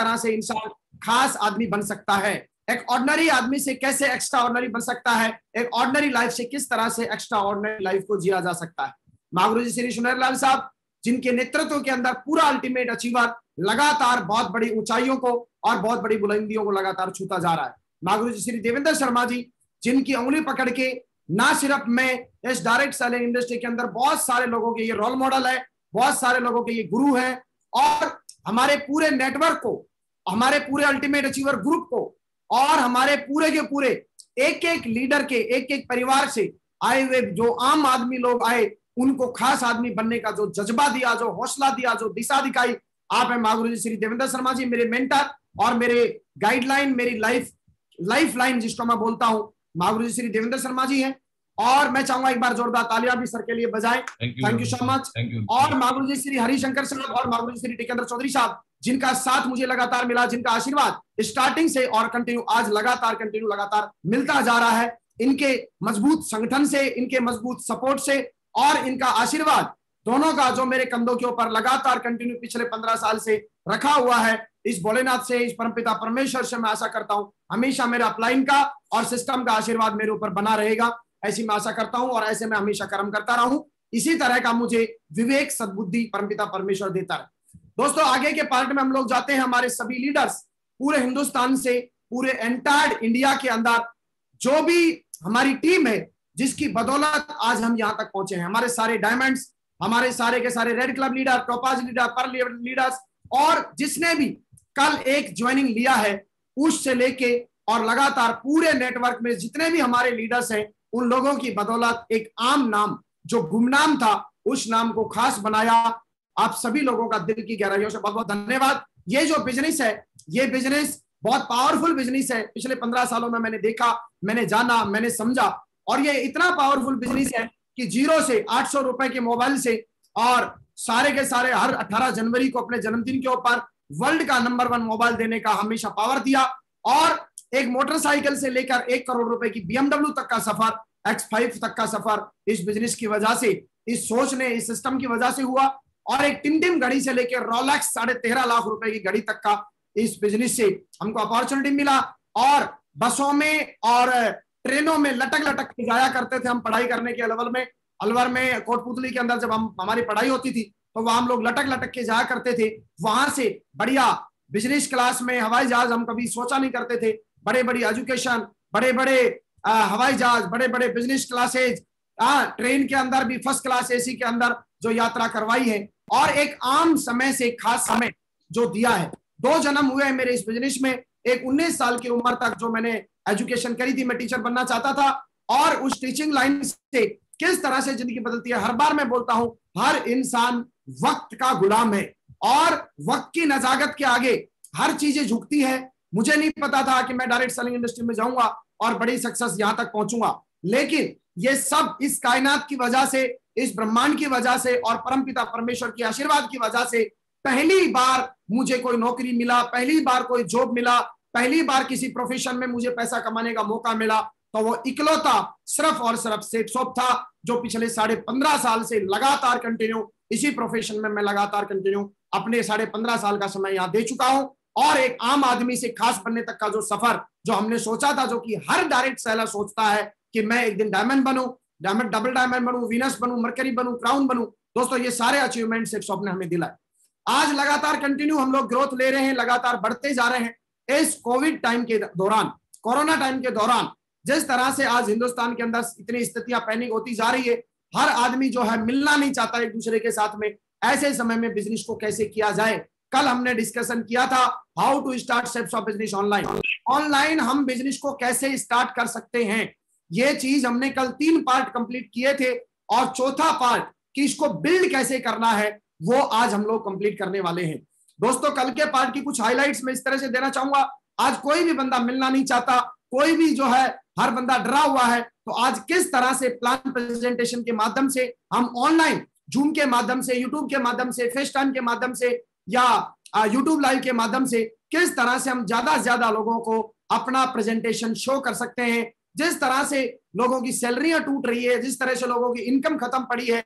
तरह से इंसान खास आदमी बन सकता है, एक ऑर्डिनरी आदमी से कैसे एक्स्ट्रा ऑर्डिनरी बन सकता है, एक ऑर्डिनरी लाइफ से किस तरह से एक्स्ट्रा ऑर्डिनरी लाइफ को जिया जा सकता है। महागुरु जी श्री सुनेरलाल साहब, जिनके नेतृत्व के अंदर पूरा अल्टीमेट अचीवर लगातार बहुत बड़ी ऊंचाइयों को और बहुत बड़ी बुलंदियों को लगातार छूता जा रहा है। महागुरु जी श्री देवेंद्र शर्मा जी, जिनकी उंगली पकड़ के ना सिर्फ मैं इस डायरेक्ट सेलिंग इंडस्ट्री के अंदर बहुत सारे लोगों के ये रोल मॉडल है, बहुत सारे लोगों के ये गुरु हैं, और हमारे पूरे नेटवर्क को, हमारे पूरे अल्टीमेट अचीवर ग्रुप को, और हमारे पूरे के पूरे एक एक लीडर के एक एक परिवार से आए हुए जो आम आदमी लोग आए, उनको खास आदमी बनने का जो जज्बा दिया, जो हौसला दिया, जो दिशा दिखाई, आप है महागुरु जी श्री देवेंद्र शर्मा जी, मेरे मेंटर और मेरे गाइडलाइन, मेरी लाइफ लाइन जिसको मैं बोलता हूं, महागुरु जी श्री देवेंद्र शर्मा जी हैं। और मैं चाहूंगा एक बार जोरदार तालियां भी सर के लिए बजाएं। Thank you so much. और महागुरु जी श्री हरिशंकर साहब और महागुरु जी श्री टिकेंद्र चौधरी साहब, जिनका साथ मुझे लगातार मिला, जिनका आशीर्वाद स्टार्टिंग से और कंटिन्यू आज लगातार मिलता जा रहा है, इनके मजबूत संगठन से, इनके मजबूत सपोर्ट से और इनका आशीर्वाद दोनों का जो मेरे कंधों के ऊपर लगातार कंटिन्यू पिछले 15 साल से रखा हुआ है, इस भोलेनाथ से, इस परमपिता परमेश्वर से मैं आशा करता हूं हमेशा मेरा अपलाइन का और सिस्टम का आशीर्वाद मेरे ऊपर बना रहेगा, ऐसी मैं आशा करता हूं, और ऐसे मैं हमेशा कर्म करता रहूं। इसी तरह का मुझे विवेक सद्बुद्धि परमपिता परमेश्वर देता है। दोस्तों, आगे के पार्ट में हम लोग जाते हैं। हमारे सभी लीडर्स पूरे हिंदुस्तान से, पूरे एंटायर इंडिया के अंदर जो भी हमारी टीम है, जिसकी बदौलत आज हम यहां तक पहुंचे हैं, हमारे सारे डायमंड्स, हमारे सारे के सारे red club leader, topaz leader, पर लीडर्स, और जिसने भी कल एक ज्वाइनिंग लिया है उससे लेके और लगातार पूरे नेटवर्क में जितने भी हमारे लीडर्स हैं, उन लोगों की बदौलत एक आम नाम जो गुमनाम था, उस नाम को खास बनाया। आप सभी लोगों का दिल की गहराइयों से बहुत बहुत धन्यवाद। ये जो बिजनेस है, ये बिजनेस बहुत पावरफुल बिजनेस है। पिछले 15 सालों में मैंने देखा, मैंने जाना, मैंने समझा, और ये इतना पावरफुल बिजनेस है कि 0 से 800 रुपए के मोबाइल से और सारे के सारे हर 18 जनवरी को अपने जन्मदिन के ऊपर वर्ल्ड का नंबर 1 मोबाइल देने का हमेशा पावर दिया, और एक मोटरसाइकिल से लेकर 1 करोड़ रुपए की BMW तक का सफर, X5 तक का सफर इस बिजनेस की वजह से, इस सोच ने, इस सिस्टम की वजह से हुआ। और एक टिमटिम घड़ी से लेकर रोलेक्स 13.5 लाख रुपए की घड़ी तक का इस बिजनेस से हमको अपॉर्चुनिटी मिला। और बसों में और ट्रेनों में लटक लटक के जाया करते थे हम पढ़ाई करने के अलवर में कोटपुतली के अंदर जब हम हमारी पढ़ाई होती थी तो वहां हम लोग लटक लटक के जाया करते थे। वहां से बढ़िया बिजनेस क्लास में हवाई जहाज हम कभी सोचा नहीं करते थे, बड़े बड़ी एजुकेशन, बड़े बड़े हवाई जहाज, बड़े बड़े बिजनेस क्लासेज, ट्रेन के अंदर भी फर्स्ट क्लास AC के अंदर जो यात्रा करवाई है, और एक आम समय से खास समय जो दिया है। 2 जन्म हुए हैं मेरे इस बिजनेस में। एक 19 साल की उम्र तक जो मैंने एजुकेशन करी थी, मैं टीचर बनना चाहता था, और उस टीचिंग लाइन से किस तरह से जिंदगी बदलती है। हर बार मैं बोलता हूं, हर इंसान वक्त का गुलाम है, और वक्त की नजाकत के आगे हर चीजें झुकती है। मुझे नहीं पता था कि मैं डायरेक्ट सेलिंग इंडस्ट्री में जाऊंगा और बड़ी सक्सेस यहां तक पहुंचूंगा, लेकिन ये सब इस कायनात की वजह से, इस ब्रह्मांड की वजह से और परमपिता परमेश्वर के आशीर्वाद की वजह से पहली बार मुझे कोई नौकरी मिला, पहली बार कोई जॉब मिला, पहली बार किसी प्रोफेशन में मुझे पैसा कमाने का मौका मिला, तो वो इकलौता सिर्फ और सिर्फ सेठ शॉप था, जो पिछले 15.5 साल से लगातार कंटिन्यू इसी प्रोफेशन में मैं लगातार कंटिन्यू अपने 15.5 साल का समय यहाँ दे चुका हूं। और एक आम आदमी से खास बनने तक का जो सफर जो हमने सोचा था, जो कि हर डायरेक्ट सेलर सोचता है कि मैं एक दिन डायमंड बनूं, डबल डायमंड बनूं, वीनस बनूं, मरकरी बनूं, क्राउन बनूं, दोस्तों ये सारे अचीवमेंट सेठ शॉप ने हमें दिलाए। आज लगातार कंटिन्यू हम लोग ग्रोथ ले रहे हैं, लगातार बढ़ते जा रहे हैं। इस कोविड टाइम के दौरान, कोरोना टाइम के दौरान, जिस तरह से आज हिंदुस्तान के अंदर इतनी स्थितियां पैनिक होती जा रही है, हर आदमी जो है मिलना नहीं चाहता एक दूसरे के साथ में, ऐसे समय में बिजनेस को कैसे किया जाए। कल हमने डिस्कशन किया था how to start steps of business online. Online हम बिजनेस को कैसे स्टार्ट कर सकते हैं, ये चीज हमने कल 3 पार्ट कंप्लीट किए थे, और चौथा पार्ट कि इसको बिल्ड कैसे करना है वो आज हम लोग कंप्लीट करने वाले हैं। दोस्तों, कल के पार्ट की कुछ हाइलाइट्स मैं इस तरह से देना चाहूंगा। आज कोई भी बंदा मिलना नहीं चाहता, कोई भी जो है हर बंदा डरा हुआ है, तो आज किस तरह से प्लान प्रेजेंटेशन के माध्यम से हम ऑनलाइन जूम के माध्यम से, यूट्यूब के माध्यम से, फेस टाइम के माध्यम से, या यूट्यूब लाइव के माध्यम से किस तरह से हम ज्यादा से ज्यादा लोगों को अपना प्रेजेंटेशन शो कर सकते हैं। जिस तरह से लोगों की सैलरियां टूट रही है, जिस तरह से लोगों की इनकम खत्म पड़ी है,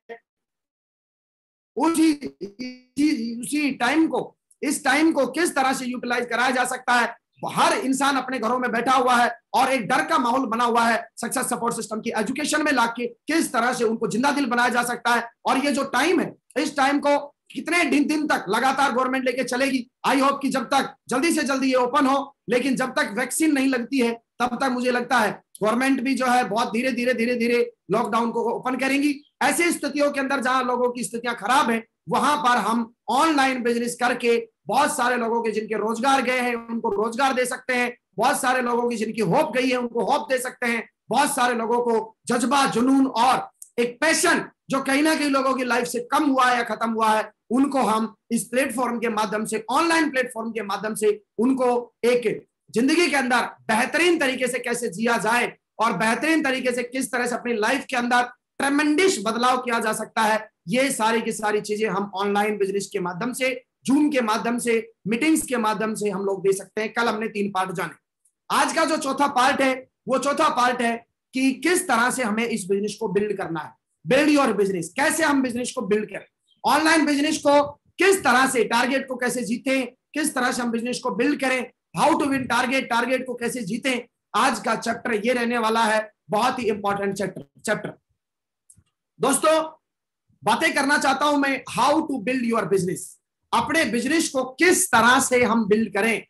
उसी टाइम को इस टाइम को किस तरह से यूटिलाइज कराया जा सकता है। हर इंसान अपने घरों में बैठा हुआ है और एक डर का माहौल बना हुआ है। सक्सेस सपोर्ट सिस्टम की एजुकेशन में लाके किस तरह से उनको जिंदा दिल बनाया जा सकता है। और ये जो टाइम है, इस टाइम को कितने दिन तक लगातार गवर्नमेंट लेके चलेगी। आई होप कि जब तक जल्दी से जल्दी ये ओपन हो, लेकिन जब तक वैक्सीन नहीं लगती है तब तक मुझे लगता है गवर्नमेंट भी जो है बहुत धीरे धीरे लॉकडाउन को ओपन करेंगी। ऐसी स्थितियों के अंदर जहां लोगों की स्थितियां खराब है, वहां पर हम ऑनलाइन बिजनेस करके बहुत सारे लोगों के जिनके रोजगार गए हैं उनको रोजगार दे सकते हैं। बहुत सारे लोगों की जिनकी होप गई है उनको होप दे सकते हैं। बहुत सारे लोगों को जज्बा, जुनून और एक पैशन जो कहीं ना कहीं लोगों की लाइफ से कम हुआ है या खत्म हुआ है, उनको हम इस प्लेटफॉर्म के माध्यम से, ऑनलाइन प्लेटफॉर्म के माध्यम से उनको एक जिंदगी के अंदर बेहतरीन तरीके से कैसे जिया जाए और बेहतरीन तरीके से किस तरह से अपनी लाइफ के अंदर ट्रेमेंडस बदलाव किया जा सकता है, ये सारी की सारी चीजें हम ऑनलाइन बिजनेस के माध्यम से, जूम के माध्यम से, मीटिंग्स के माध्यम से हम लोग दे सकते हैं। कल हमने 3 पार्ट जाने। आज का जो चौथा पार्ट है वो चौथा पार्ट है कि किस तरह से हमें इस बिजनेस को बिल्ड करना है। बिल्ड योर बिजनेस, कैसे हम बिजनेस को बिल्ड करें, ऑनलाइन बिजनेस को किस तरह से, टारगेट को कैसे जीतें, किस तरह से हम बिजनेस को बिल्ड करें, how to win target, target को कैसे जीतें। आज का चैप्टर ये रहने वाला है, बहुत ही इंपॉर्टेंट चैप्टर। दोस्तों, बातें करना चाहता हूं मैं how to build your business. अपने बिजनेस को किस तरह से हम बिल्ड करें,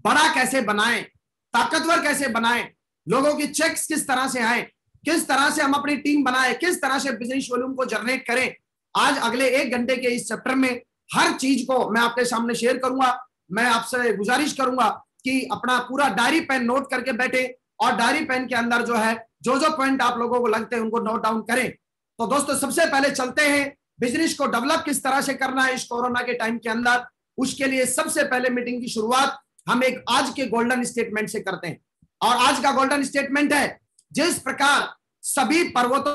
बड़ा कैसे बनाएं, ताकतवर कैसे बनाएं, लोगों की चेक्स किस तरह से आए, किस तरह से हम अपनी टीम बनाएं, किस तरह से बिजनेस वॉल्यूम को जनरेट करें। आज अगले 1 घंटे के इस चैप्टर में हर चीज को मैं आपके सामने शेयर करूंगा। मैं आपसे गुजारिश करूंगा कि अपना पूरा डायरी पेन नोट करके बैठे और डायरी पेन के अंदर जो है जो पॉइंट आप लोगों को लगते हैं उनको नोट डाउन करें। तो दोस्तों, सबसे पहले चलते हैं बिजनेस को डेवलप किस तरह से करना है इस कोरोना के टाइम के अंदर। उसके लिए सबसे पहले मीटिंग की शुरुआत हम एक आज के गोल्डन स्टेटमेंट से करते हैं। और आज का गोल्डन स्टेटमेंट है, जिस प्रकार सभी पर्वतों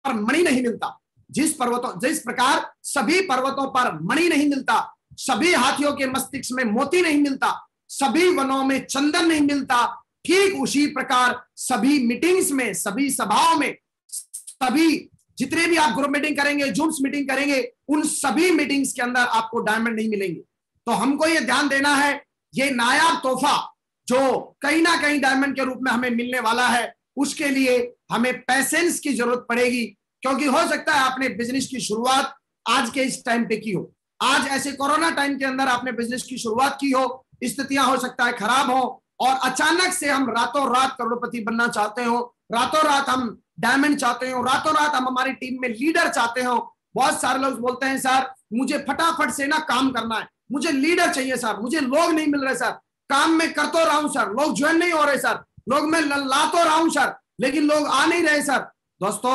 पर मणि नहीं मिलता, जिस प्रकार सभी पर्वतों पर मणि नहीं मिलता, सभी हाथियों के मस्तिष्क में मोती नहीं मिलता, सभी वनों में चंदन नहीं मिलता, ठीक उसी प्रकार सभी मीटिंग्स में, सभी सभाओं में, सभी जितने भी आप ग्रुप मीटिंग करेंगे, जूम्स मीटिंग करेंगे, उन सभी मीटिंग्स के अंदर आपको डायमंड नहीं मिलेंगे। तो हमको ये ध्यान देना है, ये नायाब तोहफा जो कहीं ना कहीं डायमंड के रूप में हमें मिलने वाला है, उसके लिए हमें पैसेंस की जरूरत पड़ेगी। क्योंकि हो सकता है आपने बिजनेस की शुरुआत आज के इस टाइम पे की हो, आज ऐसे कोरोना टाइम के अंदर आपने बिजनेस की शुरुआत की हो, स्थितियां हो सकता है खराब हो और अचानक से हम रातों रात करोड़पति बनना चाहते हो, रातों रात हम डायमंड चाहते हो, रातों रात हम हमारी टीम में लीडर चाहते हो। बहुत सारे लोग बोलते हैं, सर मुझे फटाफट से ना काम करना है, मुझे लीडर चाहिए सर, मुझे लोग नहीं मिल रहे सर, काम में कर तो रहा हूं सर, लोग ज्वाइन नहीं हो रहे सर, लोग मैं ला तो रहा हूं सर, लेकिन लोग आ नहीं रहे सर। दोस्तों,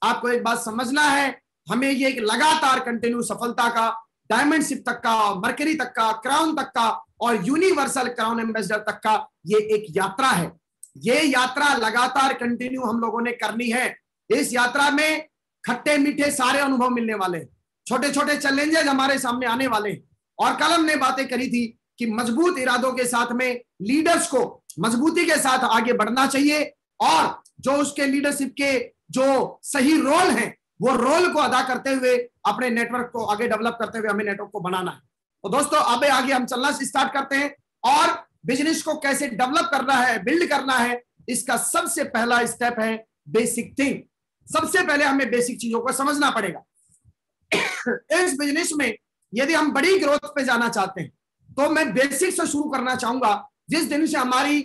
आपको एक बात समझना है, हमें ये एक लगातार कंटिन्यू सफलता का, डायमंडशिप तक का, मर्करी तक का, क्राउन तक का और यूनिवर्सल क्राउन एम्बेसडर तक का ये एक यात्रा है। ये यात्रा लगातार कंटिन्यू हम लोगों ने करनी है। इस यात्रा में खट्टे मीठे सारे अनुभव मिलने वाले हैं, छोटे छोटे चैलेंजेस हमारे सामने आने वाले हैं। और कल हमने बातें करी थी कि मजबूत इरादों के साथ में लीडर्स को मजबूती के साथ आगे बढ़ना चाहिए और जो उसके लीडरशिप के जो सही रोल हैं, वो रोल को अदा करते हुए अपने नेटवर्क को आगे डेवलप करते हुए हमें नेटवर्क को बनाना है। तो दोस्तों, अब आगे हम चलना स्टार्ट करते हैं और बिजनेस को कैसे डेवलप करना है, बिल्ड करना है, इसका सबसे पहला स्टेप है बेसिक थिंग। सबसे पहले हमें बेसिक चीजों को समझना पड़ेगा। इस बिजनेस में यदि हम बड़ी ग्रोथ पे जाना चाहते हैं तो मैं बेसिक से शुरू करना चाहूंगा। जिस दिन से हमारी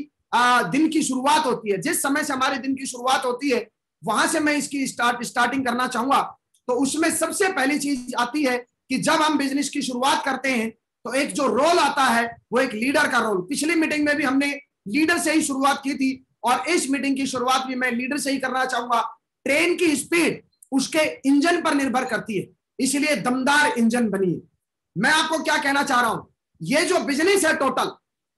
दिन की शुरुआत होती है, जिस समय से हमारी दिन की शुरुआत होती है, वहां से मैं इसकी स्टार्टिंग करना चाहूंगा। तो उसमें सबसे पहली चीज आती है कि जब हम बिजनेस की शुरुआत करते हैं तो एक जो रोल आता है वो एक लीडर का रोल। पिछली मीटिंग में भी हमने लीडर से ही शुरुआत की थी और इस मीटिंग की शुरुआत भी मैं लीडर से ही करना चाहूंगा। ट्रेन की स्पीड उसके इंजन पर निर्भर करती है, इसलिए दमदार इंजन बनिए। मैं आपको क्या कहना चाह रहा हूं, ये जो बिजनेस है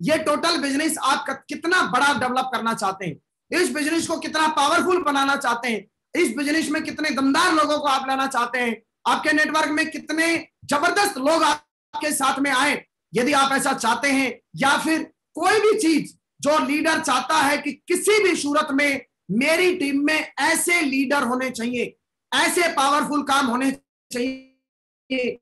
ये टोटल बिजनेस आप कितना बड़ा डेवलप करना चाहते हैं, इस बिजनेस को कितना पावरफुल बनाना चाहते हैं, इस बिजनेस में कितने दमदार लोगों को आप लाना चाहते हैं, आपके नेटवर्क में कितने जबरदस्त लोग आपके साथ में आए। यदि आप ऐसा चाहते हैं या फिर कोई भी चीज जो लीडर चाहता है कि किसी भी सूरत में मेरी टीम में ऐसे लीडर होने चाहिए, ऐसे पावरफुल काम होने चाहिए,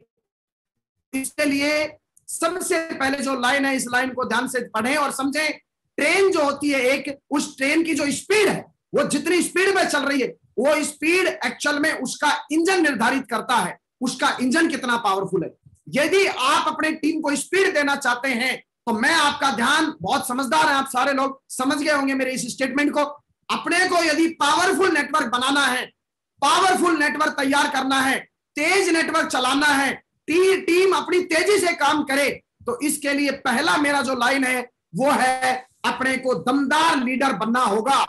इसके लिए सबसे पहले जो लाइन है, इस लाइन को ध्यान से पढ़ें और समझें। ट्रेन जो होती है एक, उस ट्रेन की जो स्पीड है, वो जितनी स्पीड में चल रही है, वो स्पीड एक्चुअल में उसका इंजन निर्धारित करता है, उसका इंजन कितना पावरफुल है। यदि आप अपने टीम को स्पीड देना चाहते हैं तो मैं आपका ध्यान, बहुत समझदार हैं आप सारे लोग, समझ गए होंगे मेरे इस स्टेटमेंट को। अपने को यदि पावरफुल नेटवर्क बनाना है, पावरफुल नेटवर्क तैयार करना है, तेज नेटवर्क चलाना है, टीम अपनी तेजी से काम करे, तो इसके लिए पहला मेरा जो लाइन है वो है अपने को दमदार लीडर बनना होगा।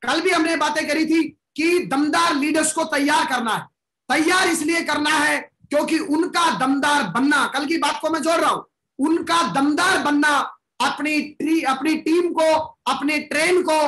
कल भी हमने बातें करी थी कि दमदार लीडर्स को तैयार करना है। तैयार इसलिए करना है क्योंकि उनका दमदार बनना, कल की बात को मैं जोड़ रहा हूं, उनका दमदार बनना, अपनी टीम को, अपने ट्रेन को,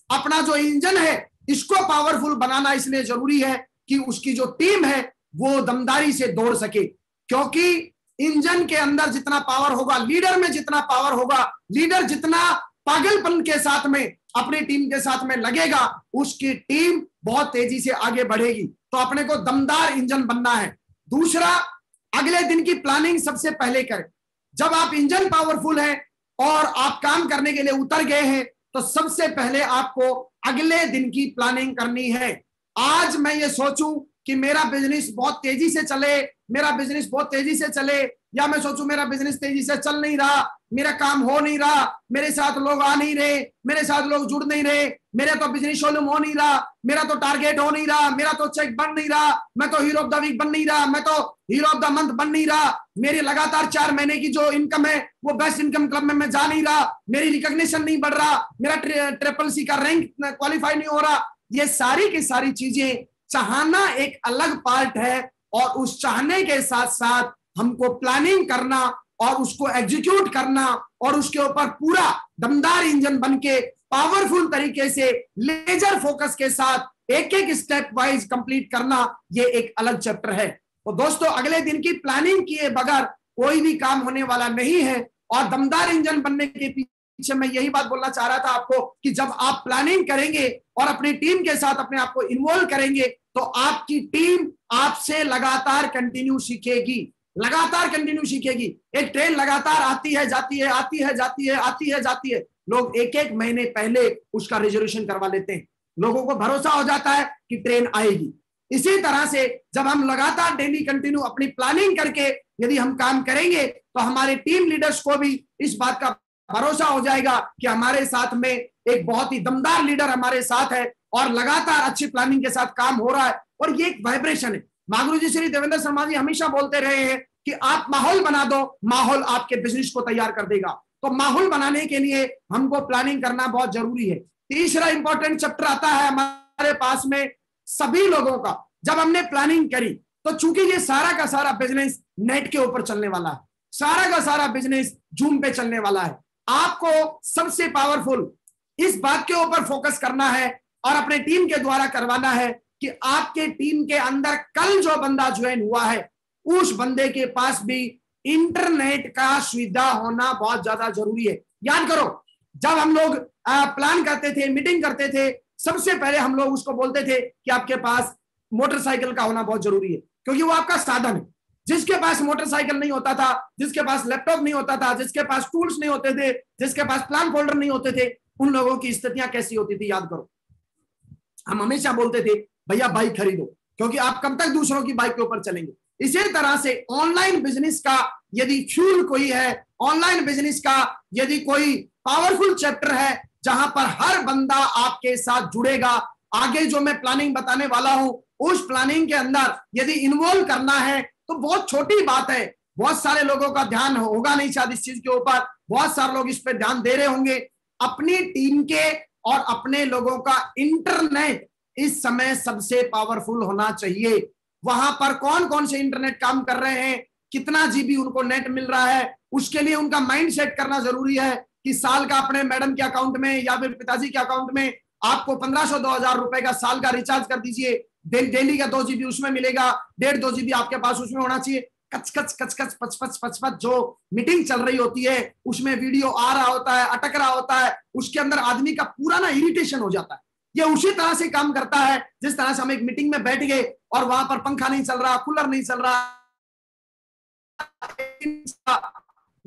अपना जो इंजन है इसको पावरफुल बनाना इसलिए जरूरी है कि उसकी जो टीम है वो दमदारी से दौड़ सके। क्योंकि इंजन के अंदर जितना पावर होगा, लीडर में जितना पावर होगा, लीडर जितना पागलपन के साथ में अपनी टीम के साथ में लगेगा, उसकी टीम बहुत तेजी से आगे बढ़ेगी। तो अपने को दमदार इंजन बनना है। दूसरा, अगले दिन की प्लानिंग सबसे पहले करें। जब आप इंजन पावरफुल है और आप काम करने के लिए उतर गए हैं, तो सबसे पहले आपको अगले दिन की प्लानिंग करनी है। आज मैं ये सोचूं कि मेरा बिजनेस बहुत तेजी से चले, मेरा बिजनेस बहुत तेजी से चले, या मैं सोचूं मेरा बिजनेस तेजी से चल नहीं रहा, मेरा काम हो नहीं रहा, मेरे साथ लोग आ नहीं रहे, मेरे साथ लोग जुड़ नहीं रहे, मेरा तो बिजनेस वॉल्यूम हो नहीं रहा, मेरा तो टारगेट हो नहीं रहा, मेरा तो चेक बन नहीं रहा, मैं तो हीरो ऑफ द वीक बन नहीं रहा, मैं तो हीरो ऑफ द मंथ बन नहीं रहा, मेरी लगातार 4 महीने की जो इनकम है वो बेस्ट इनकम क्लब में मैं जा नहीं रहा, मेरी रिकॉग्निशन नहीं बढ़ रहा, मेरा ट्रिपल सी का रैंक क्वालिफाई नहीं हो रहा। ये सारी की सारी चीजें, चाहना एक अलग पार्ट है, और उस चाहने के साथ साथ हमको प्लानिंग करना और उसको एग्जीक्यूट करना और उसके ऊपर पूरा दमदार इंजन बनके पावरफुल तरीके से लेजर फोकस के साथ एक एक स्टेप वाइज कंप्लीट करना, ये एक अलग चैप्टर है। तो दोस्तों, अगले दिन की प्लानिंग किए बगैर कोई भी काम होने वाला नहीं है। और दमदार इंजन बनने के पीछे मैं यही बात बोलना चाह रहा था आपको कि जब आप प्लानिंग करेंगे और अपनी टीम के साथ अपने आप को इन्वॉल्व करेंगे, तो आपकी टीम आपसे लगातार कंटिन्यू सीखेगी, लगातार कंटिन्यू सीखेगी। एक ट्रेन लगातार आती है जाती है, आती है जाती है, आती है जाती है। लोग एक एक महीने पहले उसका रिजर्वेशन करवा लेते हैं, लोगों को भरोसा हो जाता है कि ट्रेन आएगी। इसी तरह से जब हम लगातार डेली कंटिन्यू अपनी प्लानिंग करके यदि हम काम करेंगे, तो हमारे टीम लीडर्स को भी इस बात का भरोसा हो जाएगा कि हमारे साथ में एक बहुत ही दमदार लीडर हमारे साथ है और लगातार अच्छी प्लानिंग के साथ काम हो रहा है। और ये एक वाइब्रेशन है। महागुरु जी श्री देवेंद्र शर्मा जी हमेशा बोलते रहे हैं कि आप माहौल बना दो, माहौल आपके बिजनेस को तैयार कर देगा। तो माहौल बनाने के लिए हमको प्लानिंग करना बहुत जरूरी है। तीसरा इंपॉर्टेंट चैप्टर आता है हमारे पास में सभी लोगों का। जब हमने प्लानिंग करी, तो चूंकि ये सारा का सारा बिजनेस नेट के ऊपर चलने वाला है, सारा का सारा बिजनेस जूम पे चलने वाला है, आपको सबसे पावरफुल इस बात के ऊपर फोकस करना है और अपने टीम के द्वारा करवाना है कि आपके टीम के अंदर कल जो बंदा ज्वाइन हुआ है, उस बंदे के पास भी इंटरनेट का सुविधा होना बहुत ज्यादा जरूरी है। याद करो, जब हम लोग प्लान करते थे, मीटिंग करते थे, सबसे पहले हम लोग उसको बोलते थे कि आपके पास मोटरसाइकिल का होना बहुत जरूरी है, क्योंकि वो आपका साधन है। जिसके पास मोटरसाइकिल नहीं होता था, जिसके पास लैपटॉप नहीं होता था, जिसके पास टूल्स नहीं होते थे, जिसके पास प्लान फोल्डर नहीं होते थे, उन लोगों की स्थितियां कैसी होती थी याद करो। हम हमेशा बोलते थे भैया बाइक खरीदो, क्योंकि आप कब तक दूसरों की बाइक के ऊपर चलेंगे। इसी तरह से ऑनलाइन बिजनेस का यदि फ्यूल कोई है, ऑनलाइन बिजनेस का यदि कोई पावरफुल चैप्टर है जहां पर हर बंदा आपके साथ जुड़ेगा, आगे जो मैं प्लानिंग बताने वाला हूं उस प्लानिंग के अंदर यदि इन्वॉल्व करना है, तो बहुत छोटी बात है। बहुत सारे लोगों का ध्यान होगा नहीं शायद इस चीज के ऊपर, बहुत सारे लोग इस पर ध्यान दे रहे होंगे। अपनी टीम के और अपने लोगों का इंटरनेट इस समय सबसे पावरफुल होना चाहिए। वहां पर कौन कौन से इंटरनेट काम कर रहे हैं, कितना जीबी उनको नेट मिल रहा है, उसके लिए उनका माइंड सेट करना जरूरी है कि साल का अपने मैडम के अकाउंट में या फिर पिताजी के अकाउंट में आपको 1500-2000 रुपए का साल का रिचार्ज कर दीजिए। डेली का 2 जीबी उसमें मिलेगा, 1.5-2 जीबी आपके पास उसमें होना चाहिए। कच कच कच कच पच पच पच पच जो मीटिंग चल रही होती है उसमें वीडियो आ रहा होता है, अटक रहा होता है, उसके अंदर आदमी का पूरा ना इरिटेशन हो जाता है। ये उसी तरह से काम करता है जिस तरह से हम एक मीटिंग में बैठ गए और वहां पर पंखा नहीं चल रहा, कूलर नहीं चल रहा,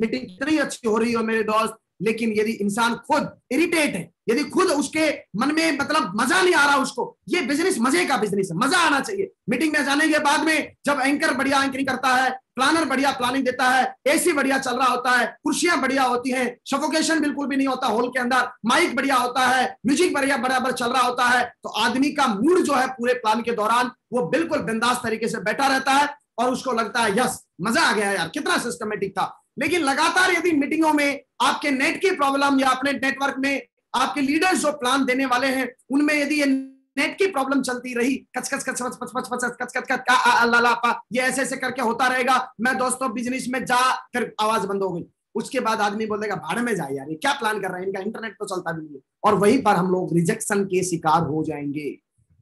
मीटिंग कितनी अच्छी हो रही हो मेरे दोस्त, लेकिन यदि इंसान खुद इरिटेट है, यदि खुद उसके मन में मतलब मजा नहीं आ रहा उसको, ये बिजनेस मजे का बिजनेस है, मजा आना चाहिए। मीटिंग में जाने के बाद में जब एंकर बढ़िया एंकरिंग करता है, प्लानर बढ़िया प्लानिंग देता है, एसी बढ़िया चल रहा होता है, कुर्सियां बढ़िया होती हैं, सफोकेशन बिल्कुल भी नहीं होता हॉल के अंदर, माइक बढ़िया होता है, म्यूजिक बढ़िया बराबर चल रहा होता है, तो आदमी का मूड जो है पूरे प्लान के दौरान वो बिल्कुल बिंदास तरीके से बैठा रहता है और उसको लगता है यस मजा आ गया यार, कितना सिस्टमेटिक था। लेकिन लगातार यदि मीटिंगों में आपके नेट की प्रॉब्लम या अपने नेटवर्क में आपके लीडर्स जो प्लान देने वाले हैं उनमें यदि ये नेट की प्रॉब्लम चलती रही, कच कच कच कच कच कच कच कच कच अल्लाह ये ऐसे ऐसे करके होता रहेगा, मैं दोस्तों बिजनेस में जा फिर आवाज बंद हो गई, उसके बाद आदमी बोलेगा भाड़ में जाए यार, ये क्या प्लान कर रहे हैं, इनका इंटरनेट तो चलता भी नहीं है, और वहीं पर हम लोग रिजेक्शन के शिकार हो जाएंगे।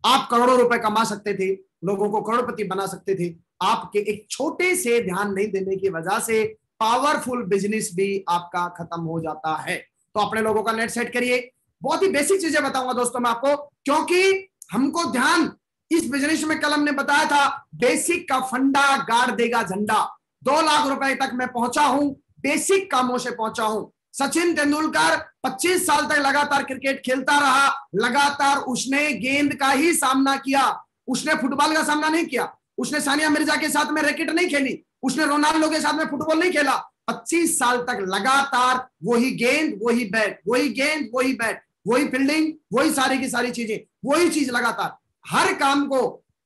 आप करोड़ों रुपए कमा सकते थे, लोगों को करोड़पति बना सकते थे, आपके एक छोटे से ध्यान नहीं देने की वजह से पावरफुल बिजनेस भी आपका खत्म हो जाता है। तो अपने लोगों का नेट सेट करिए। बहुत ही बेसिक चीजें बताऊंगा दोस्तों मैं आपको, क्योंकि हमको ध्यान इस बिजनेस में कल हमने बताया था बेसिक का फंडा गाड़ देगा झंडा। 2 लाख रुपए तक मैं पहुंचा हूं, बेसिक कामों से पहुंचा हूं। सचिन तेंदुलकर 25 साल तक लगातार क्रिकेट खेलता रहा, लगातार उसने गेंद का ही सामना किया, उसने फुटबॉल का सामना नहीं किया, उसने सानिया मिर्जा के साथ में रैकेट नहीं खेली, उसने रोनाल्डो के साथ में फुटबॉल नहीं खेला। 25 साल तक लगातार वही गेंद वही बैट, वही गेंद वही बैट, वही फील्डिंग, वही सारी की सारी चीजें, वही चीज लगातार। हर काम को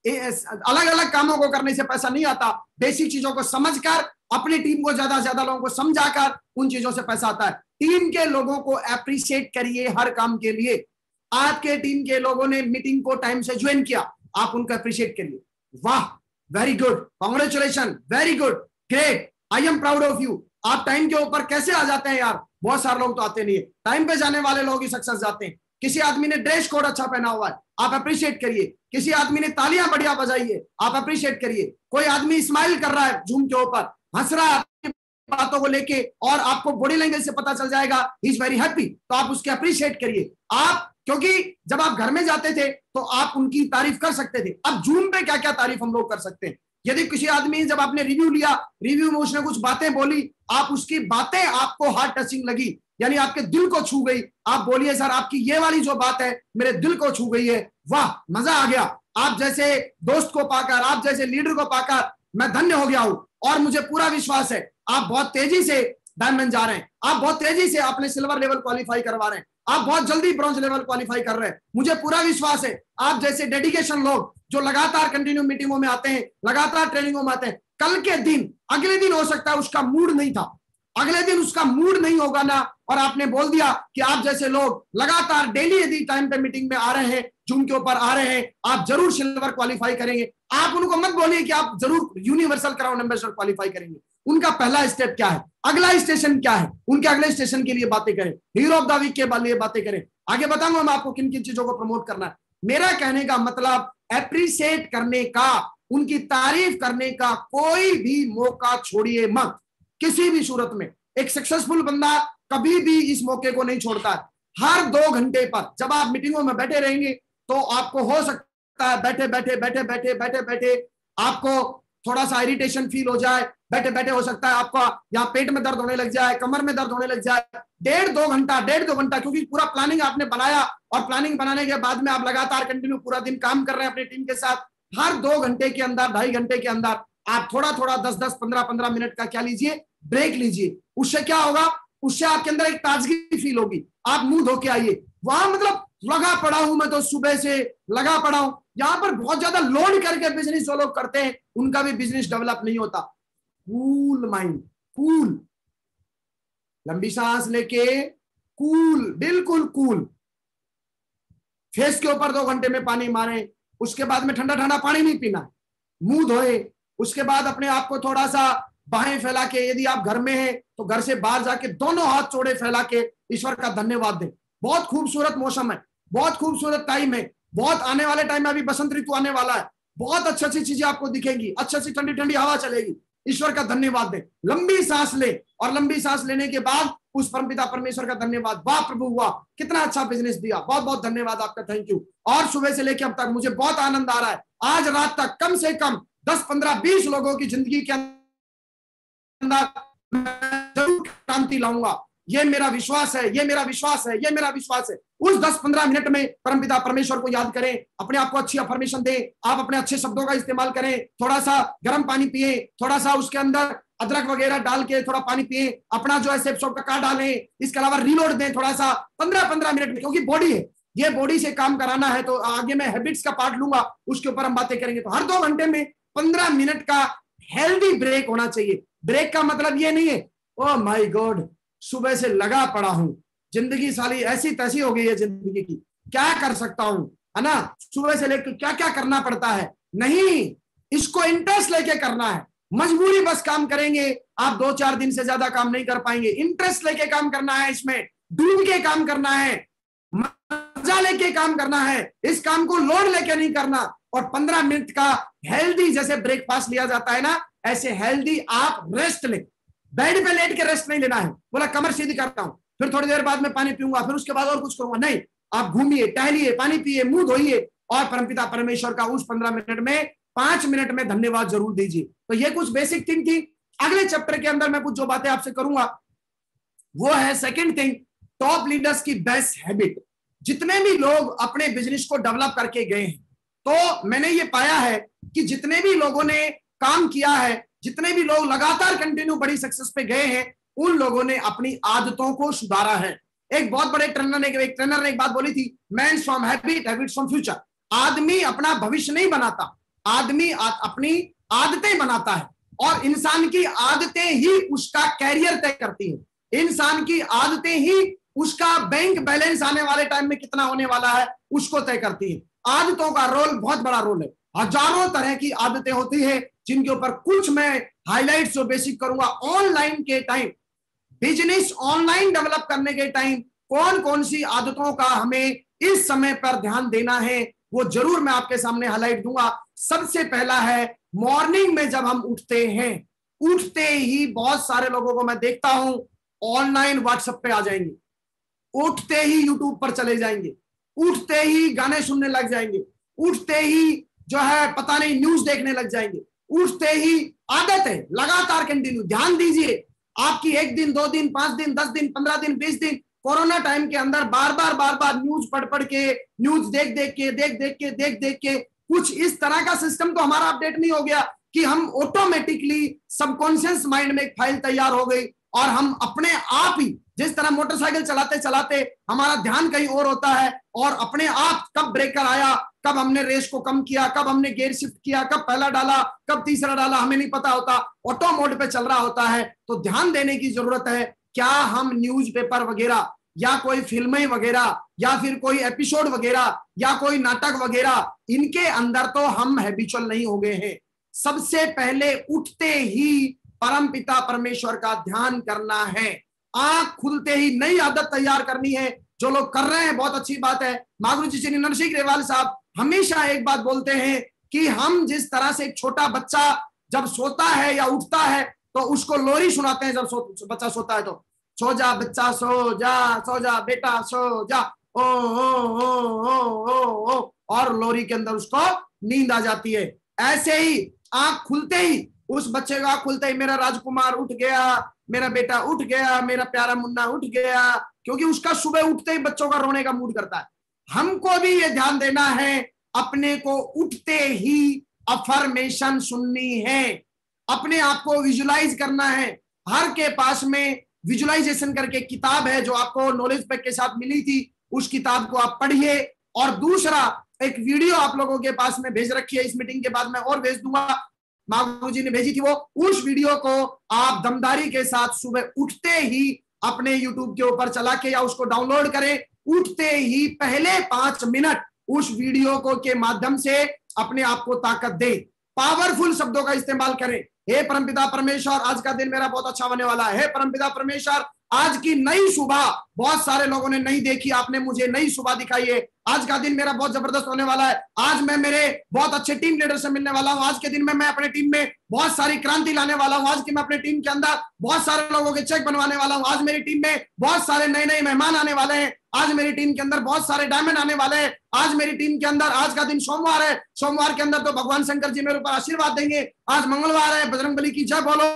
अलग अलग कामों को करने से पैसा नहीं आता, बेसिक चीजों को समझकर अपनी टीम को ज्यादा से ज्यादा लोगों को समझाकर उन चीजों से पैसा आता है। टीम के लोगों को अप्रिशिएट करिए हर काम के लिए। आपके टीम के लोगों ने मीटिंग को टाइम से ज्वाइन किया, आप उनको अप्रिशिएट करिए। वाह, very good, congratulation, very good, great, I am proud of you. आप टाइम के ऊपर कैसे आ जाते हैं यार, बहुत सारे लोग तो आते नहीं है, टाइम पे जाने वाले लोग ही सक्सेस जाते हैं। किसी आदमी ने ड्रेस कोड अच्छा पहना हुआ है, आप अप्रिशिएट करिए। किसी आदमी ने तालियां बढ़िया बजाई है, आप अप्रिशिएट करिए। कोई आदमी स्माइल कर रहा है जूम के ऊपर, हंस रहा है बातों को लेके, और आपको बॉडी लैंग्वेज से पता चल जाएगा ही इज वेरी हैप्पी, तो आप उसके अप्रिशिएट करिए। आप, क्योंकि जब आप घर में जाते थे तो आप उनकी तारीफ कर सकते थे, अब जूम पे क्या क्या तारीफ हम लोग कर सकते हैं। यदि किसी आदमी, जब आपने रिव्यू लिया, रिव्यू में उसने कुछ बातें बोली, आप उसकी बातें आपको हार्ट टचिंग लगी, यानी आपके दिल को छू गई, आप बोलिए सर आपकी ये वाली जो बात है मेरे दिल को छू गई है, वाह मजा आ गया। आप जैसे दोस्त को पाकर, आप जैसे लीडर को पाकर मैं धन्य हो गया हूं, और मुझे पूरा विश्वास है आप बहुत तेजी से डायमंड जा रहे हैं, आप बहुत तेजी से अपने सिल्वर लेवल क्वालिफाई करवा रहे हैं, आप बहुत जल्दी ब्रॉन्ज लेवल क्वालिफाई कर रहे हैं। मुझे पूरा विश्वास है आप जैसे डेडिकेशन लोग जो लगातार कंटिन्यू मीटिंगों में आते हैं, लगातार ट्रेनिंगों में आते हैं, कल के दिन, अगले दिन हो सकता है उसका मूड नहीं था, अगले दिन उसका मूड नहीं होगा ना, और आपने बोल दिया कि आप जैसे लोग लगातार डेली यदि टाइम पे मीटिंग में आ रहे हैं, जूम के ऊपर आ रहे हैं, आप जरूर सिल्वर क्वालिफाई करेंगे। आप उनको मत बोलिए कि आप जरूर यूनिवर्सल क्राउन एम्बेसडर क्वालिफाई करेंगे। उनका पहला स्टेप क्या है, अगला स्टेशन क्या है, उनके अगले स्टेशन के लिए बातें करें, हीरो ऑफ द वीक के लिए बातें करें। आगे बताऊंगा मैं आपको किन किन चीजों को प्रमोट करना है। मेरा कहने का मतलब एप्रिशिएट करने का, उनकी तारीफ करने का कोई भी मौका छोड़िए मत, किसी भी सूरत में। एक सक्सेसफुल बंदा कभी भी इस मौके को नहीं छोड़ता है। हर 2 घंटे पर जब आप मीटिंगों में बैठे रहेंगे तो आपको हो सकता है बैठे बैठे बैठे बैठे बैठे बैठे आपको थोड़ा सा इरिटेशन फील हो जाए, बैठे बैठे हो सकता है आपका यहाँ पेट में दर्द होने लग जाए, कमर में दर्द होने लग जाए। 1.5-2 घंटा, क्योंकि पूरा प्लानिंग आपने बनाया, और प्लानिंग बनाने के बाद में आप लगातार कंटिन्यू पूरा दिन काम कर रहे हैं अपनी टीम के साथ। हर 2 घंटे के अंदर, 2.5 घंटे के अंदर आप थोड़ा थोड़ा 10-10, 15-15 मिनट का क्या लीजिए, ब्रेक लीजिए। उससे क्या होगा, उससे आपके अंदर एक ताजगी फील होगी, आप मुंह धो के आइए। वहां मतलब लगा पड़ा हूं मैं तो सुबह से लगा पड़ा हूं, यहां पर बहुत ज्यादा लोड करके बिजनेस जो लोग करते हैं उनका भी बिजनेस डेवलप नहीं होता। कूल माइंड, कूल, लंबी सांस लेके कूल, बिल्कुल कूल, फेस के ऊपर 2 घंटे में पानी मारें, उसके बाद में ठंडा ठंडा पानी नहीं पीना, मुंह धोए, उसके बाद अपने आप को थोड़ा सा बाहें फैला के, यदि आप घर में हैं तो घर से बाहर जाके दोनों हाथ चौड़े फैला के ईश्वर का धन्यवाद दें। बहुत खूबसूरत मौसम है, बहुत खूबसूरत टाइम है, बहुत आने वाले टाइम में अभी बसंत ऋतु आने वाला है, बहुत अच्छी अच्छी चीजें आपको दिखेंगी, अच्छी अच्छी ठंडी ठंडी हवा चलेगी। ईश्वर का धन्यवाद दें, लंबी सांस ले, और लंबी सांस लेने के बाद उस परमपिता परमेश्वर का धन्यवाद, वाह प्रभु वाह कितना अच्छा बिजनेस दिया, बहुत बहुत धन्यवाद आपका, थैंक यू। और सुबह से लेकर अब तक मुझे बहुत आनंद आ रहा है। आज रात तक कम से कम 10, 15, 20 लोगों की जिंदगी के अंदर जरूर क्रांति लाऊंगा, ये मेरा विश्वास है, ये मेरा विश्वास है, ये मेरा विश्वास है। उस 10-15 मिनट में परमपिता परमेश्वर को याद करें, अपने आप को अच्छी अफर्मेशन दें, आप अपने अच्छे शब्दों का इस्तेमाल करें, थोड़ा सा गर्म पानी पिए, थोड़ा सा उसके अंदर अदरक वगैरह डाल के थोड़ा पानी पिए, अपना जो है सेब सॉप का काट डालें, इसके अलावा रीलोड दें थोड़ा सा 15-15 मिनट में, क्योंकि बॉडी है, ये बॉडी से काम कराना है। तो आगे मैं हैबिट्स का पार्ट लूंगा, उसके ऊपर हम बातें करेंगे। तो हर 2 घंटे में 15 मिनट का हेल्दी ब्रेक होना चाहिए। ब्रेक का मतलब ये नहीं है ओ माय गॉड सुबह से लगा पड़ा हूं, जिंदगी साली ऐसी तैसी हो गई है जिंदगी की, क्या कर सकता हूं, है ना, सुबह से लेकर क्या क्या करना पड़ता है। नहीं, इसको इंटरेस्ट लेके करना है। मजबूरी बस काम करेंगे, आप 2-4 दिन से ज्यादा काम नहीं कर पाएंगे। इंटरेस्ट लेके काम करना है, इसमें डूब के काम करना है, मजा लेके काम करना है, इस काम को लोड लेके नहीं करना। और 15 मिनट का हेल्दी जैसे ब्रेकफास्ट लिया जाता है ना, ऐसे हेल्दी आप रेस्ट ले, बेड पे लेट के रेस्ट नहीं लेना है, बोला कमर सीधी करता हूं, फिर थोड़ी देर बाद में पानी पीऊंगा, फिर उसके बाद और कुछ करूंगा, नहीं। आप घूमिए, टहलिए, पानी पिए, मुंह धोइए और परमपिता परमेश्वर का उस 15 मिनट में 5 मिनट में धन्यवाद जरूर दीजिए। तो ये कुछ बेसिक थिंग थी। अगले चैप्टर के अंदर मैं कुछ जो बातें आपसे करूंगा वो है सेकंड थिंग, टॉप लीडर्स की बेस्ट हैबिट। जितने भी लोग अपने बिजनेस को डेवलप करके गए हैं, तो मैंने ये पाया है कि जितने भी लोगों ने काम किया है, जितने भी लोग लगातार कंटिन्यू बड़ी सक्सेस पे गए हैं, उन लोगों ने अपनी आदतों को सुधारा है। एक बहुत बड़े ट्रेनर ने एक बात बोली थी, man from habit, habits from future. आदमी अपना भविष्य नहीं बनाता, आदमी अपनी आदतें बनाता है, और इंसान की आदतें ही उसका कैरियर तय करती है। इंसान की आदतें ही उसका बैंक बैलेंस आने वाले टाइम में कितना होने वाला है उसको तय करती है। आदतों का रोल बहुत बड़ा रोल है। हजारों तरह की आदतें होती है, जिनके ऊपर कुछ मैं हाइलाइट्स जो बेसिक करूंगा। ऑनलाइन के टाइम, बिजनेस ऑनलाइन डेवलप करने के टाइम कौन कौन सी आदतों का हमें इस समय पर ध्यान देना है, वो जरूर मैं आपके सामने हाईलाइट दूंगा। सबसे पहला है, मॉर्निंग में जब हम उठते हैं, उठते ही बहुत सारे लोगों को मैं देखता हूं ऑनलाइन व्हाट्सएप पे आ जाएंगे, उठते ही यूट्यूब पर चले जाएंगे, उठते ही गाने सुनने लग जाएंगे, उठते ही जो है पता नहीं न्यूज देखने लग जाएंगे, उठते ही आदत है लगातार कंटिन्यू। ध्यान दीजिए, आपकी 1 दिन 2 दिन 5 दिन 10 दिन 15 दिन 20 दिन कोरोना टाइम के अंदर बार बार न्यूज पढ़ के, न्यूज देख देख के कुछ इस तरह का सिस्टम तो हमारा अपडेट नहीं हो गया कि हम ऑटोमेटिकली सबकॉन्शियस माइंड में एक फाइल तैयार हो गई, और हम अपने आप ही जिस तरह मोटरसाइकिल चलाते चलाते हमारा ध्यान कहीं और होता है, और अपने आप कब ब्रेकर आया, कब हमने रेस को कम किया, कब हमने गियर शिफ्ट किया, कब पहला डाला, कब तीसरा डाला, हमें नहीं पता होता, ऑटो मोड पे चल रहा होता है। तो ध्यान देने की जरूरत है। क्या हम न्यूज़पेपर वगैरह या कोई फिल्में वगैरह या फिर कोई एपिसोड वगैरह या कोई नाटक वगैरह, इनके अंदर तो हम हैबिचुअल नहीं हो गए हैं। सबसे पहले उठते ही परमपिता परमेश्वर का ध्यान करना है। आंख खुलते ही नई आदत तैयार करनी है। जो लोग कर रहे हैं बहुत अच्छी बात है। मागुरु जी श्री नरसिंह ग्रेवाल साहब हमेशा एक बात बोलते हैं कि हम जिस तरह से एक छोटा बच्चा जब सोता है या उठता है तो उसको लोरी सुनाते हैं। जब बच्चा सोता है तो सो जा बच्चा, सो जा बेटा, सो जा, ओ ओ ओ ओ ओ ओ, और लोरी के अंदर उसको नींद आ जाती है। ऐसे ही आंख खुलते ही उस बच्चे का खुलते ही मेरा राजकुमार उठ गया, मेरा बेटा उठ गया, मेरा प्यारा मुन्ना उठ गया, क्योंकि उसका सुबह उठते ही बच्चों का रोने का मूड करता है। हमको भी ये ध्यान देना है, अपने को उठते ही अफर्मेशन सुननी है, अपने आप को विजुलाइज करना है। हर के पास में विजुलाइजेशन करके किताब है जो आपको नॉलेज पैक के साथ मिली थी, उस किताब को आप पढ़िए। और दूसरा एक वीडियो आप लोगों के पास में भेज रखी है, इस मीटिंग के बाद मैं और भेज दूंगा, मागुरु जी ने भेजी थी वो। उस वीडियो को आप दमदारी के साथ सुबह उठते ही अपने YouTube के ऊपर चला के या उसको डाउनलोड करें। उठते ही पहले 5 मिनट उस वीडियो को के माध्यम से अपने आप को ताकत दे, पावरफुल शब्दों का इस्तेमाल करें। हे परमपिता परमेश्वर, आज का दिन मेरा बहुत अच्छा होने वाला है। हे परमपिता परमेश्वर, आज की नई सुबह बहुत सारे लोगों ने नहीं देखी, आपने मुझे नई सुबह दिखाई है। आज का दिन मेरा बहुत जबरदस्त होने वाला है। आज मैं मेरे बहुत अच्छे टीम लीडर से मिलने वाला हूं। आज के दिन में मैं अपने टीम में बहुत सारी क्रांति लाने वाला हूं। आज की मैं अपने टीम के अंदर बहुत सारे लोगों के चेक बनवाने वाला हूं। आज मेरी टीम में बहुत सारे नए नए मेहमान आने वाले हैं। आज मेरी टीम के अंदर बहुत सारे डायमंड आने वाले हैं। आज मेरी टीम के अंदर, आज का दिन सोमवार है, सोमवार के अंदर तो भगवान शंकर जी मेरे ऊपर आशीर्वाद देंगे। आज मंगलवार है, बजरंगबली की जय बोलो,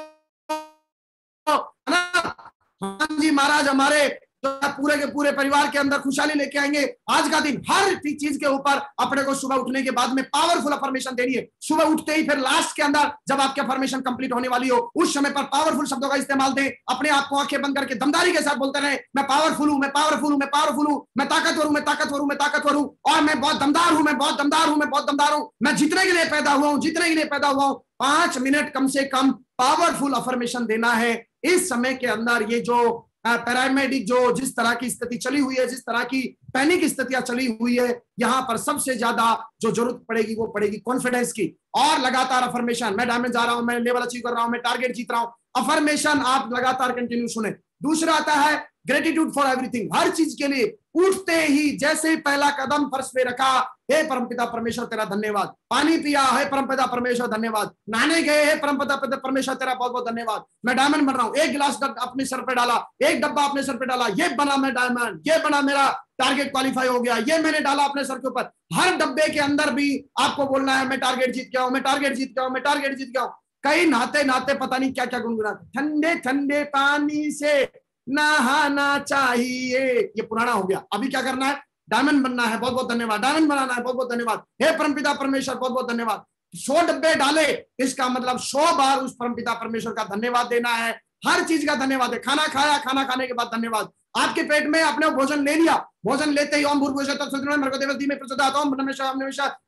हाँ जी महाराज, हमारे पूरे के पूरे परिवार के अंदर खुशहाली लेके आएंगे। आज का दिन हर चीज के ऊपर अपने को सुबह उठने के बाद में पावरफुल अफर्मेशन देनी है। सुबह उठते ही फिर लास्ट के अंदर जब आपकी अफर्मेशन कंप्लीट होने वाली हो, उस समय पर पावरफुल शब्दों का इस्तेमाल दें। अपने आप को आंखें बंद करके दमदारी के साथ बोलते रहे, मैं पावरफुल हूं, मैं पावरफुल हूं, मैं पावरफुल हूं, मैं ताकतवर हूं, मैं ताकतवर हूं, मैं ताकतवर हूं, और मैं बहुत दमदार हूं, मैं बहुत दमदार हूं, मैं बहुत दमदार हूं, मैं जीतने के लिए पैदा हुआ हूं, जीतने के लिए पैदा हुआ हूं। 5 मिनट कम से कम पावरफुल अफर्मेशन देना है। इस समय के अंदर ये जो पैरामेडिक जो जिस तरह की स्थिति चली हुई है, जिस तरह की पैनिक स्थितियां चली हुई है, यहां पर सबसे ज्यादा जो जरूरत पड़ेगी वो पड़ेगी कॉन्फिडेंस की। और लगातार अफर्मेशन, मैं डायमंड जा रहा हूं, मैं लेवल अचीव कर रहा हूं, मैं टारगेट जीत रहा हूं, अफर्मेशन आप लगातार कंटिन्यू सुने। दूसरा आता है ग्रेटिट्यूड फॉर एवरीथिंग, हर चीज के लिए उठते ही जैसे ही पहला कदम फर्श पे रखा, हे परमपिता परमेश्वर तेरा धन्यवाद। पानी पिया, हे परमपिता परमेश्वर धन्यवाद। नहाने गए, हे परमपिता परमेश्वर तेरा बहुत बहुत धन्यवाद। मैं डायमंड बन रहा हूं, एक गिलास अपने सर पे डाला, एक डब्बा अपने सर पे डाला, ये बना मैं डायमंड, ये बना मेरा टारगेट क्वालिफाई हो गया, ये मैंने डाला अपने सर के ऊपर। हर डब्बे के अंदर भी आपको बोलना है मैं टारगेट जीत गया हूं, मैं टारगेट जीत गया हूं, मैं टारगेट जीत गया हूं। कई नहाते नहाते पता नहीं क्या क्या गुनगुनाते, ठंडे ठंडे पानी से नहाना चाहिए, ये पुराना हो गया। अभी क्या करना है, डायमंड बनना है, बहुत बहुत धन्यवाद, डायमंड बनाना है, बहुत बहुत धन्यवाद, हे परमपिता परमेश्वर बहुत बहुत धन्यवाद। 100 डब्बे डाले, इसका मतलब 100 बार उस परमपिता परमेश्वर का धन्यवाद देना है। हर चीज का धन्यवाद है। खाना खाया, खाना खाने के बाद धन्यवाद। आपके पेट में आपने भोजन ले लिया, भोजन लेते ही ओम भूर्भुवः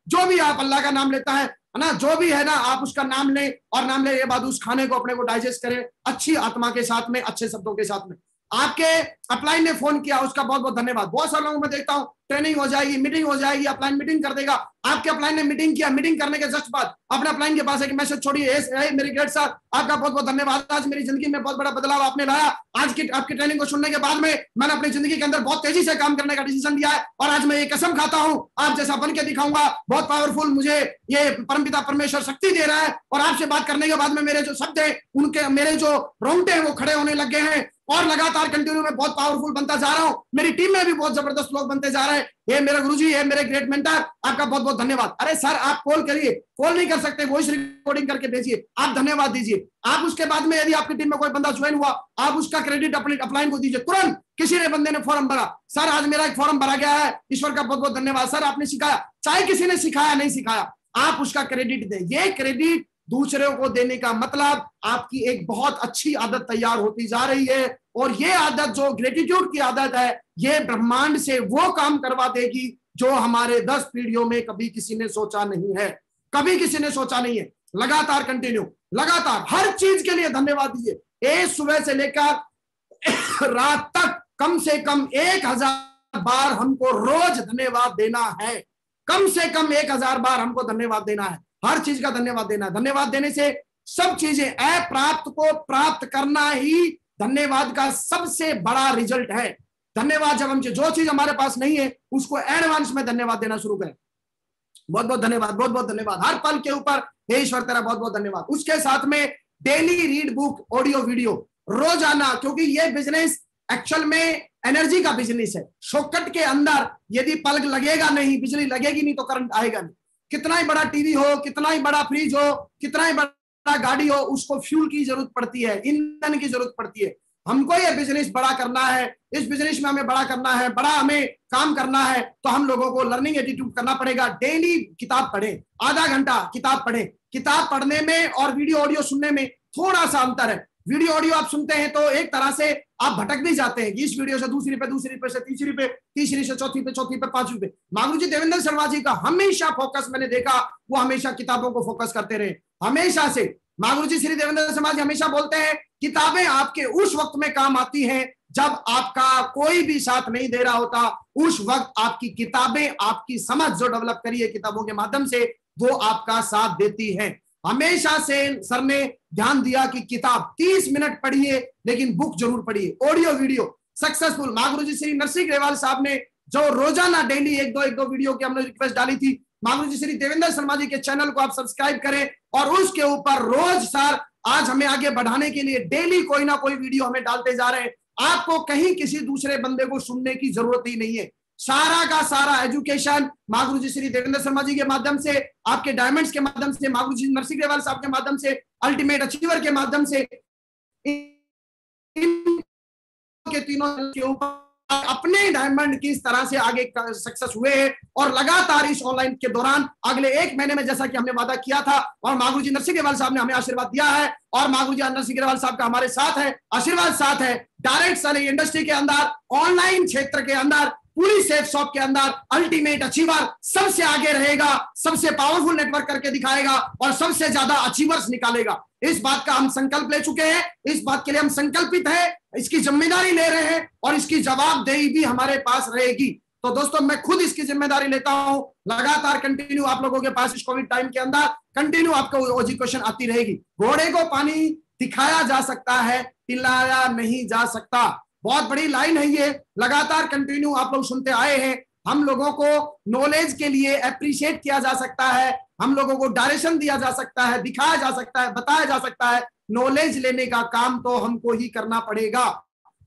जो भी आप अल्लाह का नाम लेता है ना, जो भी है ना, आप उसका नाम लें, और नाम लेने के बाद उस खाने को अपने को डाइजेस्ट करें अच्छी आत्मा के साथ में, अच्छे शब्दों के साथ में। आपके अपलाइन ने फोन किया, उसका बहुत बहुत धन्यवाद। बहुत सारे लोगों में देखता हूं ट्रेनिंग हो जाएगी, मीटिंग हो जाएगी, अपलाइन मीटिंग कर देगा। आपके अपलाइन ने मीटिंग किया, मीटिंग करने के जस्ट बाद अपने अपलाइन के पास एक मैसेज छोड़िए, मेरे ग्रेट सर आपका बहुत बहुत धन्यवाद, आज मेरी जिंदगी में बहुत बड़ा बदलाव आपने लाया। आज की आपकी ट्रेनिंग को सुनने के बाद में मैंने अपनी जिंदगी के अंदर बहुत तेजी से काम करने का डिसीजन लिया है, और आज मैं ये कसम खाता हूं आप जैसा बन के दिखाऊंगा। बहुत पावरफुल मुझे ये परमपिता परमेश्वर शक्ति दे रहा है, और आपसे बात करने के बाद में मेरे जो शब्द है, उनके मेरे जो रोंगटे हैं वो खड़े होने लग गए हैं, और लगातार कंटिन्यू में बहुत पावरफुल बनता जा रहा हूं। मेरी टीम में भी बहुत जबरदस्त लोग बनते जा रहे हैं। ये मेरे गुरुजी है, मेरे ग्रेट मेंटर, आपका बहुत बहुत धन्यवाद। अरे सर आप कॉल करिए, कॉल नहीं कर सकते, वॉइस रिकॉर्डिंग करके भेजिए, आप धन्यवाद दीजिए। आप उसके बाद में यदि आपकी टीम में कोई बंदा ज्वाइन हुआ, आप उसका क्रेडिट अपने अपलाइन को दीजिए तुरंत। किसी ने बंदे ने फॉर्म भरा, सर आज मेरा एक फॉर्म भरा गया है, ईश्वर का बहुत बहुत धन्यवाद सर आपने सिखाया। चाहे किसी ने सिखाया नहीं सिखाया, आप उसका क्रेडिट दें। ये क्रेडिट दूसरों को देने का मतलब आपकी एक बहुत अच्छी आदत तैयार होती जा रही है, और ये आदत जो ग्रेटिट्यूड की आदत है, ये ब्रह्मांड से वो काम करवा देगी जो हमारे 10 पीढ़ियों में कभी किसी ने सोचा नहीं है, कभी किसी ने सोचा नहीं है। लगातार कंटिन्यू, लगातार हर चीज के लिए धन्यवाद दीजिए। एक सुबह से लेकर रात तक कम से कम 1000 बार हमको रोज धन्यवाद देना है, कम से कम 1000 बार हमको धन्यवाद देना है, हर चीज का धन्यवाद देना है। धन्यवाद देने से सब चीजें, अप्राप्त को प्राप्त करना ही धन्यवाद का सबसे बड़ा रिजल्ट है। धन्यवाद जब हम जो चीज हमारे पास नहीं है उसको एडवांस में धन्यवाद देना शुरू करें। बहुत बहुत धन्यवाद, बहुत बहुत धन्यवाद, हर पल के ऊपर हे ईश्वर तेरा बहुत बहुत धन्यवाद। उसके साथ में daily read book, audio video रोजाना, क्योंकि ये बिजनेस एक्चुअल में एनर्जी का बिजनेस है। शॉर्टकट के अंदर यदि पल्क लगेगा नहीं, बिजली लगेगी नहीं तो करंट आएगा नहीं। कितना ही बड़ा टीवी हो, कितना ही बड़ा फ्रिज हो, कितना ही बड़ा गाड़ी हो, उसको फ्यूल की जरूरत पड़ती है, ईंधन की जरूरत पड़ती है। हमको ये बिजनेस बड़ा करना है, इस बिजनेस में हमें बड़ा करना है, बड़ा हमें काम करना है, तो हम लोगों को लर्निंग एटीट्यूड करना पड़ेगा। डेली किताब पढ़ें, आधा घंटा किताब पढ़ें। किताब पढ़ने में और वीडियो ऑडियो सुनने में थोड़ा सा अंतर है। वीडियो ऑडियो आप सुनते हैं तो एक तरह से आप भटक भी जाते हैं, इस वीडियो से दूसरी पे, दूसरी पे से तीसरी पे, तीसरी से चौथी पे, चौथी पे, पांचवी पे। महागुरु जी देवेंद्र शर्मा जी का हमेशा फोकस मैंने देखा, वो हमेशा किताबों को फोकस करते रहे, हमेशा से। महागुरु जी श्री देवेंद्र शर्मा जी हमेशा बोलते हैं किताबें आपके उस वक्त में काम आती हैं जब आपका कोई भी साथ नहीं दे रहा होता। उस वक्त आपकी किताबें, आपकी समझ जो डेवलप करी है किताबों के माध्यम से, वो आपका साथ देती है। हमेशा से सर ने ध्यान दिया कि किताब 30 मिनट पढ़िए, लेकिन बुक जरूर पढ़िए। Audio video successful, Mahaguru ji Shri Narasimha Grewal साहब ने जो रोजाना डेली एक दो वीडियो की हमने रिक्वेस्ट डाली थी, महागुरु जी श्री देवेंद्र शर्मा जी के चैनल को आप सब्सक्राइब करें, और उसके ऊपर रोज सर आज हमें आगे बढ़ाने के लिए डेली कोई ना कोई वीडियो हमें डालते जा रहे हैं। आपको कहीं किसी दूसरे बंदे को सुनने की जरूरत ही नहीं है। सारा का सारा एजुकेशन महागुरु जी श्री देवेंद्र शर्मा जी के माध्यम से, आपके डायमंड्स के माध्यम से, महागुरु जी नरसिंह ग्रेवाल साहब के माध्यम से, अल्टीमेट अचीवर के माध्यम से, के तीनों के ऊपर अपने डायमंड किस तरह से आगे सक्सेस हुए और लगातार इस ऑनलाइन के दौरान अगले 1 महीने में जैसा कि हमने वादा किया था और मागुरुजी नरसिंह ग्रेवाल साहब ने हमें आशीर्वाद दिया है और मागुरुजी नरसिंह ग्रेवाल साहब का हमारे साथ है, आशीर्वाद साथ है। डायरेक्ट सेलिंग इंडस्ट्री के अंदर, ऑनलाइन क्षेत्र के अंदर, पूरी सेफ शॉप के अंदर अल्टीमेट अचीवर सबसे आगे रहेगा, सबसे पावरफुल नेटवर्क करके दिखाएगा और सबसे ज्यादा अचीवर्स निकालेगा। इस बात का हम संकल्प ले चुके हैं, इस बात के लिए हम संकल्पित हैं, इसकी जिम्मेदारी ले रहे हैं और इसकी जवाबदेही भी हमारे पास रहेगी। तो दोस्तों मैं खुद इसकी जिम्मेदारी लेता हूं, लगातार कंटिन्यू आप लोगों के पास इस कोविड टाइम के अंदर कंटिन्यू आपको एजुकेशन आती रहेगी। घोड़े को पानी दिखाया जा सकता है, पिलाया नहीं जा सकता। बहुत बड़ी लाइन है ये, लगातार कंटिन्यू आप लोग सुनते आए हैं। हम लोगों को नॉलेज के लिए अप्रिशिएट किया जा सकता है, हम लोगों को डायरेक्शन दिया जा सकता है, दिखाया जा सकता है, बताया जा सकता है। नॉलेज लेने का काम तो हमको ही करना पड़ेगा।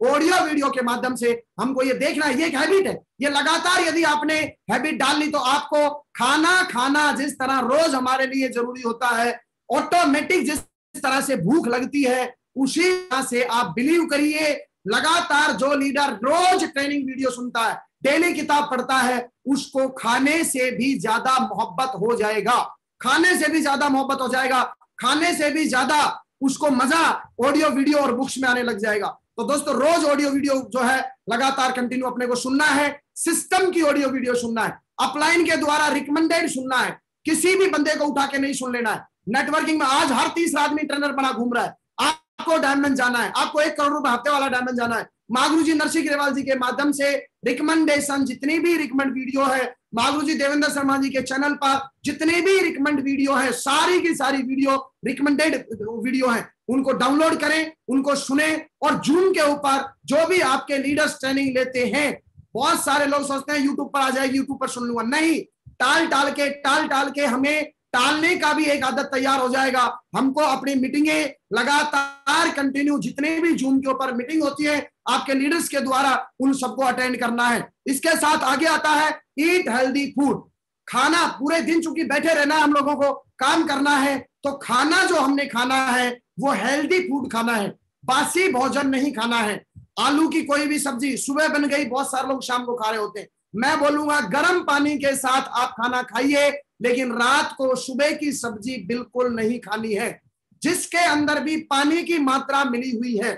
ऑडियो वीडियो के माध्यम से हमको ये देखना है, ये एक हैबिट है, ये लगातार यदि आपने हैबिट डाल ली तो आपको खाना जिस तरह रोज हमारे लिए जरूरी होता है, ऑटोमेटिक जिस तरह से भूख लगती है उसी तरह से आप बिलीव करिए, लगातार जो लीडर रोज ट्रेनिंग वीडियो सुनता है, डेली किताब पढ़ता है, उसको खाने से भी ज्यादा मोहब्बत हो जाएगा, खाने से भी ज्यादा मोहब्बत हो जाएगा, खाने से भी ज्यादा उसको मजा ऑडियो वीडियो और बुक्स में आने लग जाएगा। तो दोस्तों रोज ऑडियो वीडियो जो है लगातार कंटिन्यू अपने को सुनना है, सिस्टम की ऑडियो वीडियो सुनना है, अपलाइन के द्वारा रिकमेंडेड सुनना है, किसी भी बंदे को उठा के नहीं सुन लेना है। नेटवर्किंग में आज हर तीसरा आदमी ट्रेनर बना घूम रहा है, आपको डायमंड जाना है, आपको 1 करोड़ रुपए हफ्ते वाला डायमंड जाना है। मागुरुजी नरसिंह ग्रेवाल जी के माध्यम से रिकमेंडेशन जितनी भी रिकमेंड वीडियो है, मागुरुजी देवेंद्र शर्मा जी के चैनल पर जितने भी रिकमेंड वीडियो है, सारी की सारी वीडियो रिकमेंडेड वीडियो है, उनको डाउनलोड करें, उनको सुने और जूम के ऊपर जो भी आपके लीडर्स ट्रेनिंग लेते हैं, बहुत सारे लोग सोचते हैं यूट्यूब पर आ जाएगी, यूट्यूब पर सुन लूंगा, नहीं, टाल के हमें टालने का भी एक आदत तैयार हो जाएगा। हमको अपनी मीटिंगें लगातार कंटिन्यू जितने भी जूम के ऊपर मीटिंग होती है आपके लीडर्स के द्वारा उन सबको अटेंड करना है। इसके साथ आगे आता है ईट हेल्दी फूड, खाना, पूरे दिन चूंकि बैठे रहना है, हम लोगों को काम करना है, तो खाना जो हमने खाना है वो हेल्दी फूड खाना है, बासी भोजन नहीं खाना है। आलू की कोई भी सब्जी सुबह बन गई, बहुत सारे लोग शाम को खा रहे होते हैं, मैं बोलूंगा गर्म पानी के साथ आप खाना खाइए, लेकिन रात को सुबह की सब्जी बिल्कुल नहीं खानी है, जिसके अंदर भी पानी की मात्रा मिली हुई है।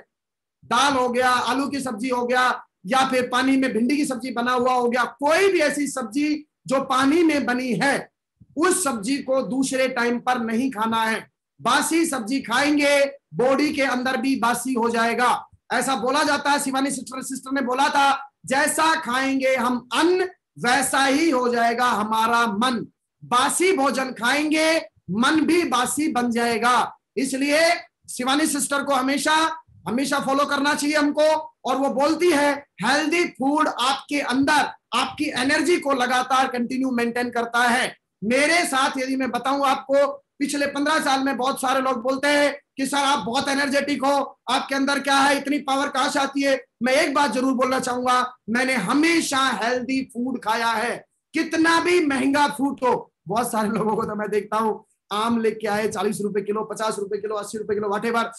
दाल हो गया, आलू की सब्जी हो गया, या फिर पानी में भिंडी की सब्जी बना हुआ हो गया, कोई भी ऐसी सब्जी जो पानी में बनी है उस सब्जी को दूसरे टाइम पर नहीं खाना है। बासी सब्जी खाएंगे बॉडी के अंदर भी बासी हो जाएगा। ऐसा बोला जाता है, शिवानी सिस्टर ने बोला था, जैसा खाएंगे हम अन्न वैसा ही हो जाएगा हमारा मन। बासी भोजन खाएंगे मन भी बासी बन जाएगा। इसलिए शिवानी सिस्टर को हमेशा फॉलो करना चाहिए हमको, और वो बोलती है हेल्दी फूड आपके अंदर आपकी एनर्जी को लगातार कंटिन्यू मेंटेन करता है। मेरे साथ यदि मैं बताऊं आपको, पिछले 15 साल में बहुत सारे लोग बोलते हैं कि सर आप बहुत एनर्जेटिक हो, आपके अंदर क्या है, इतनी पावर कहां से आती है। मैं एक बात जरूर बोलना चाहूंगा, मैंने हमेशा हेल्दी फूड खाया है, कितना भी महंगा फ्रूट हो। बहुत सारे लोगों को तो मैं देखता हूं आम लेके आए 40 रुपए किलो, 50 रुपए किलो, 80 रुपए किलो, व्हाटएवर।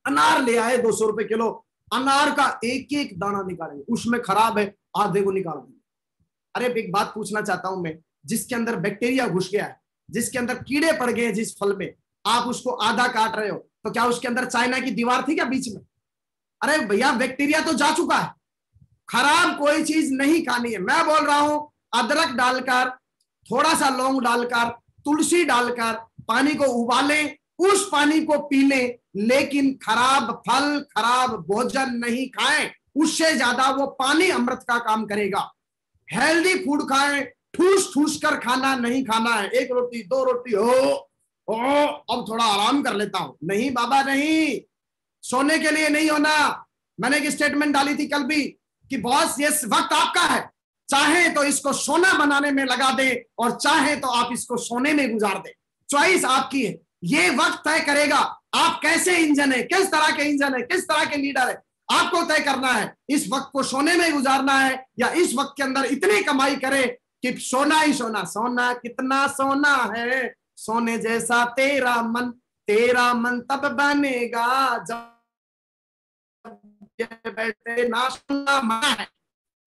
अनार ले आए 200 रुपए किलो, अनार का एक एक दाना निकालेंगे, उसमें खराब है आधे को निकाल देंगे। अरे एक बात पूछना चाहता हूं मैं, जिसके अंदर बैक्टीरिया घुस गया है, जिसके अंदर कीड़े पड़ गए जिस फल में, आप उसको आधा काट रहे हो, तो क्या उसके अंदर चाइना की दीवार थी क्या बीच में? अरे भैया बैक्टीरिया तो जा चुका है, खराब कोई चीज नहीं खानी है। मैं बोल रहा हूं अदरक डालकर, थोड़ा सा लौंग डालकर, तुलसी डालकर पानी को उबालें, उस पानी को पी लें, लेकिन खराब फल खराब भोजन नहीं खाएं, उससे ज्यादा वो पानी अमृत का काम करेगा। हेल्दी फूड खाएं, ठूस ठूस कर खाना नहीं खाना है। 1 रोटी 2 रोटी हो अब थोड़ा आराम कर लेता हूं, नहीं बाबा नहीं, सोने के लिए नहीं होना। मैंने एक स्टेटमेंट डाली थी कल भी कि बॉस ये वक्त आपका है, चाहे तो इसको सोना बनाने में लगा दे और चाहे तो आप इसको सोने में गुजार दे, चॉइस आपकी है। ये वक्त तय करेगा आप कैसे इंजन है, किस तरह के इंजन है, किस तरह के लीडर है, आपको तय करना है। इस वक्त को सोने में गुजारना है या इस वक्त के अंदर इतनी कमाई करे कि सोना ही सोना। सोना कितना सोना है, सोने जैसा तेरा मन तब बनेगा जब बैठे ना सोना मना है,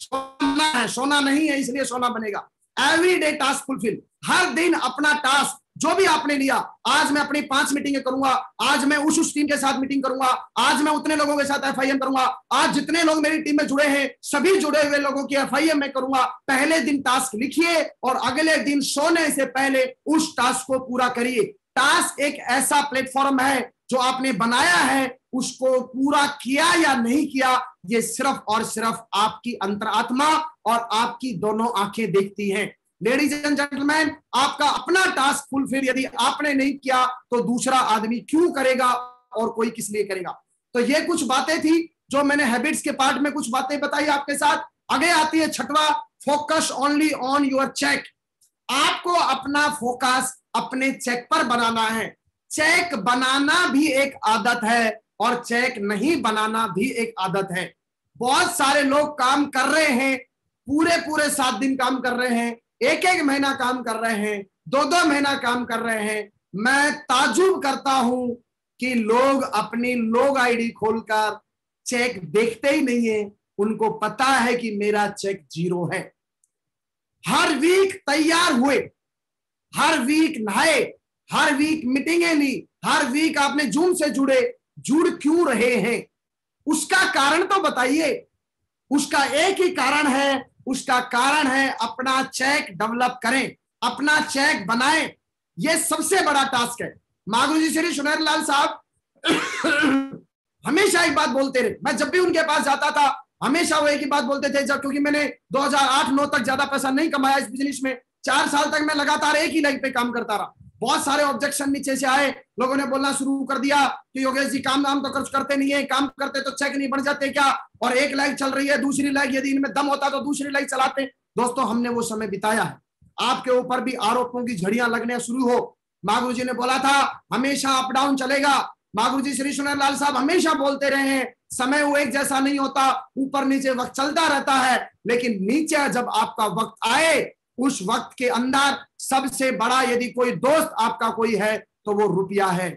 सोना है, सोना नहीं है इसलिए सोना बनेगा। एवरीडे टास्क फुलफिल, हर दिन अपना टास्क जो भी आपने लिया, आज मैं अपनी 5 मीटिंगें करूंगा, आज मैं उस टीम के साथ मीटिंग करूंगा, आज मैं उतने लोगों के साथ एफआईएम करूंगा, आज जितने लोग मेरी टीम में जुड़े हैं सभी जुड़े हुए लोगों की एफआईएम में करूंगा। पहले दिन टास्क लिखिए और अगले दिन सोने से पहले उस टास्क को पूरा करिए। टास्क एक ऐसा प्लेटफॉर्म है जो आपने बनाया है, उसको पूरा किया या नहीं किया ये सिर्फ और सिर्फ आपकी अंतरात्मा और आपकी दोनों आंखें देखती हैं। लेडीज एंड जेंटलमैन, आपका अपना टास्क फुलफिल यदि आपने नहीं किया तो दूसरा आदमी क्यों करेगा और कोई किस लिए करेगा। तो ये कुछ बातें थी जो मैंने हैबिट्स के पार्ट में कुछ बातें बताई आपके साथ। आगे आती है छठवां, focus only on your check. आपको अपना फोकस अपने चेक पर बनाना है। चेक बनाना भी एक आदत है और चेक नहीं बनाना भी एक आदत है। बहुत सारे लोग काम कर रहे हैं, पूरे पूरे 7 दिन काम कर रहे हैं, एक एक महीना काम कर रहे हैं, 2-2 महीना काम कर रहे हैं। मैं ताजुब करता हूं कि लोग अपनी लोग आईडी खोलकर चेक देखते ही नहीं है, उनको पता है कि मेरा चेक 0 है। हर वीक तैयार हुए, हर वीक नहाए, हर वीक मीटिंगें ली, हर वीक आपने जूम से जुड़ क्यों रहे हैं? उसका कारण तो बताइए। उसका एक ही कारण है, उसका कारण है अपना चेक डेवलप करें, अपना चेक बनाएं। यह सबसे बड़ा टास्क है। माँ गुरुजी श्री सुनेरलाल साहब हमेशा एक बात बोलते रहे। मैं जब भी उनके पास जाता था हमेशा वो एक ही बात बोलते थे, जब क्योंकि मैंने 2008-9 तक ज्यादा पैसा नहीं कमाया इस बिजनेस में, 4 साल तक मैं लगातार एक ही लाइन पे काम करता रहा। बहुत सारे ऑब्जेक्शन नीचे से आए, लोगों ने बोलना शुरू कर दिया कि योगेश जी काम दाम तो खर्च करते नहीं है, काम करते तो चेक नहीं बन जाते क्या, और एक लाइक चल रही है, दूसरी लाइक यदि इनमें दम होता तो दूसरी लाइक चलाते। दोस्तों, हमने वो समय बिताया है। आपके ऊपर भी आरोपों की झड़ियां लगने शुरू हो। माँ गुरु जी ने बोला था हमेशा अप डाउन चलेगा। माँ गुरु जी श्री सुनेरलाल साहब हमेशा बोलते रहे हैं समय वो एक जैसा नहीं होता, ऊपर नीचे वक्त चलता रहता है, लेकिन नीचे जब आपका वक्त आए उस वक्त के अंदर सबसे बड़ा यदि कोई दोस्त आपका कोई है तो वो रुपया है।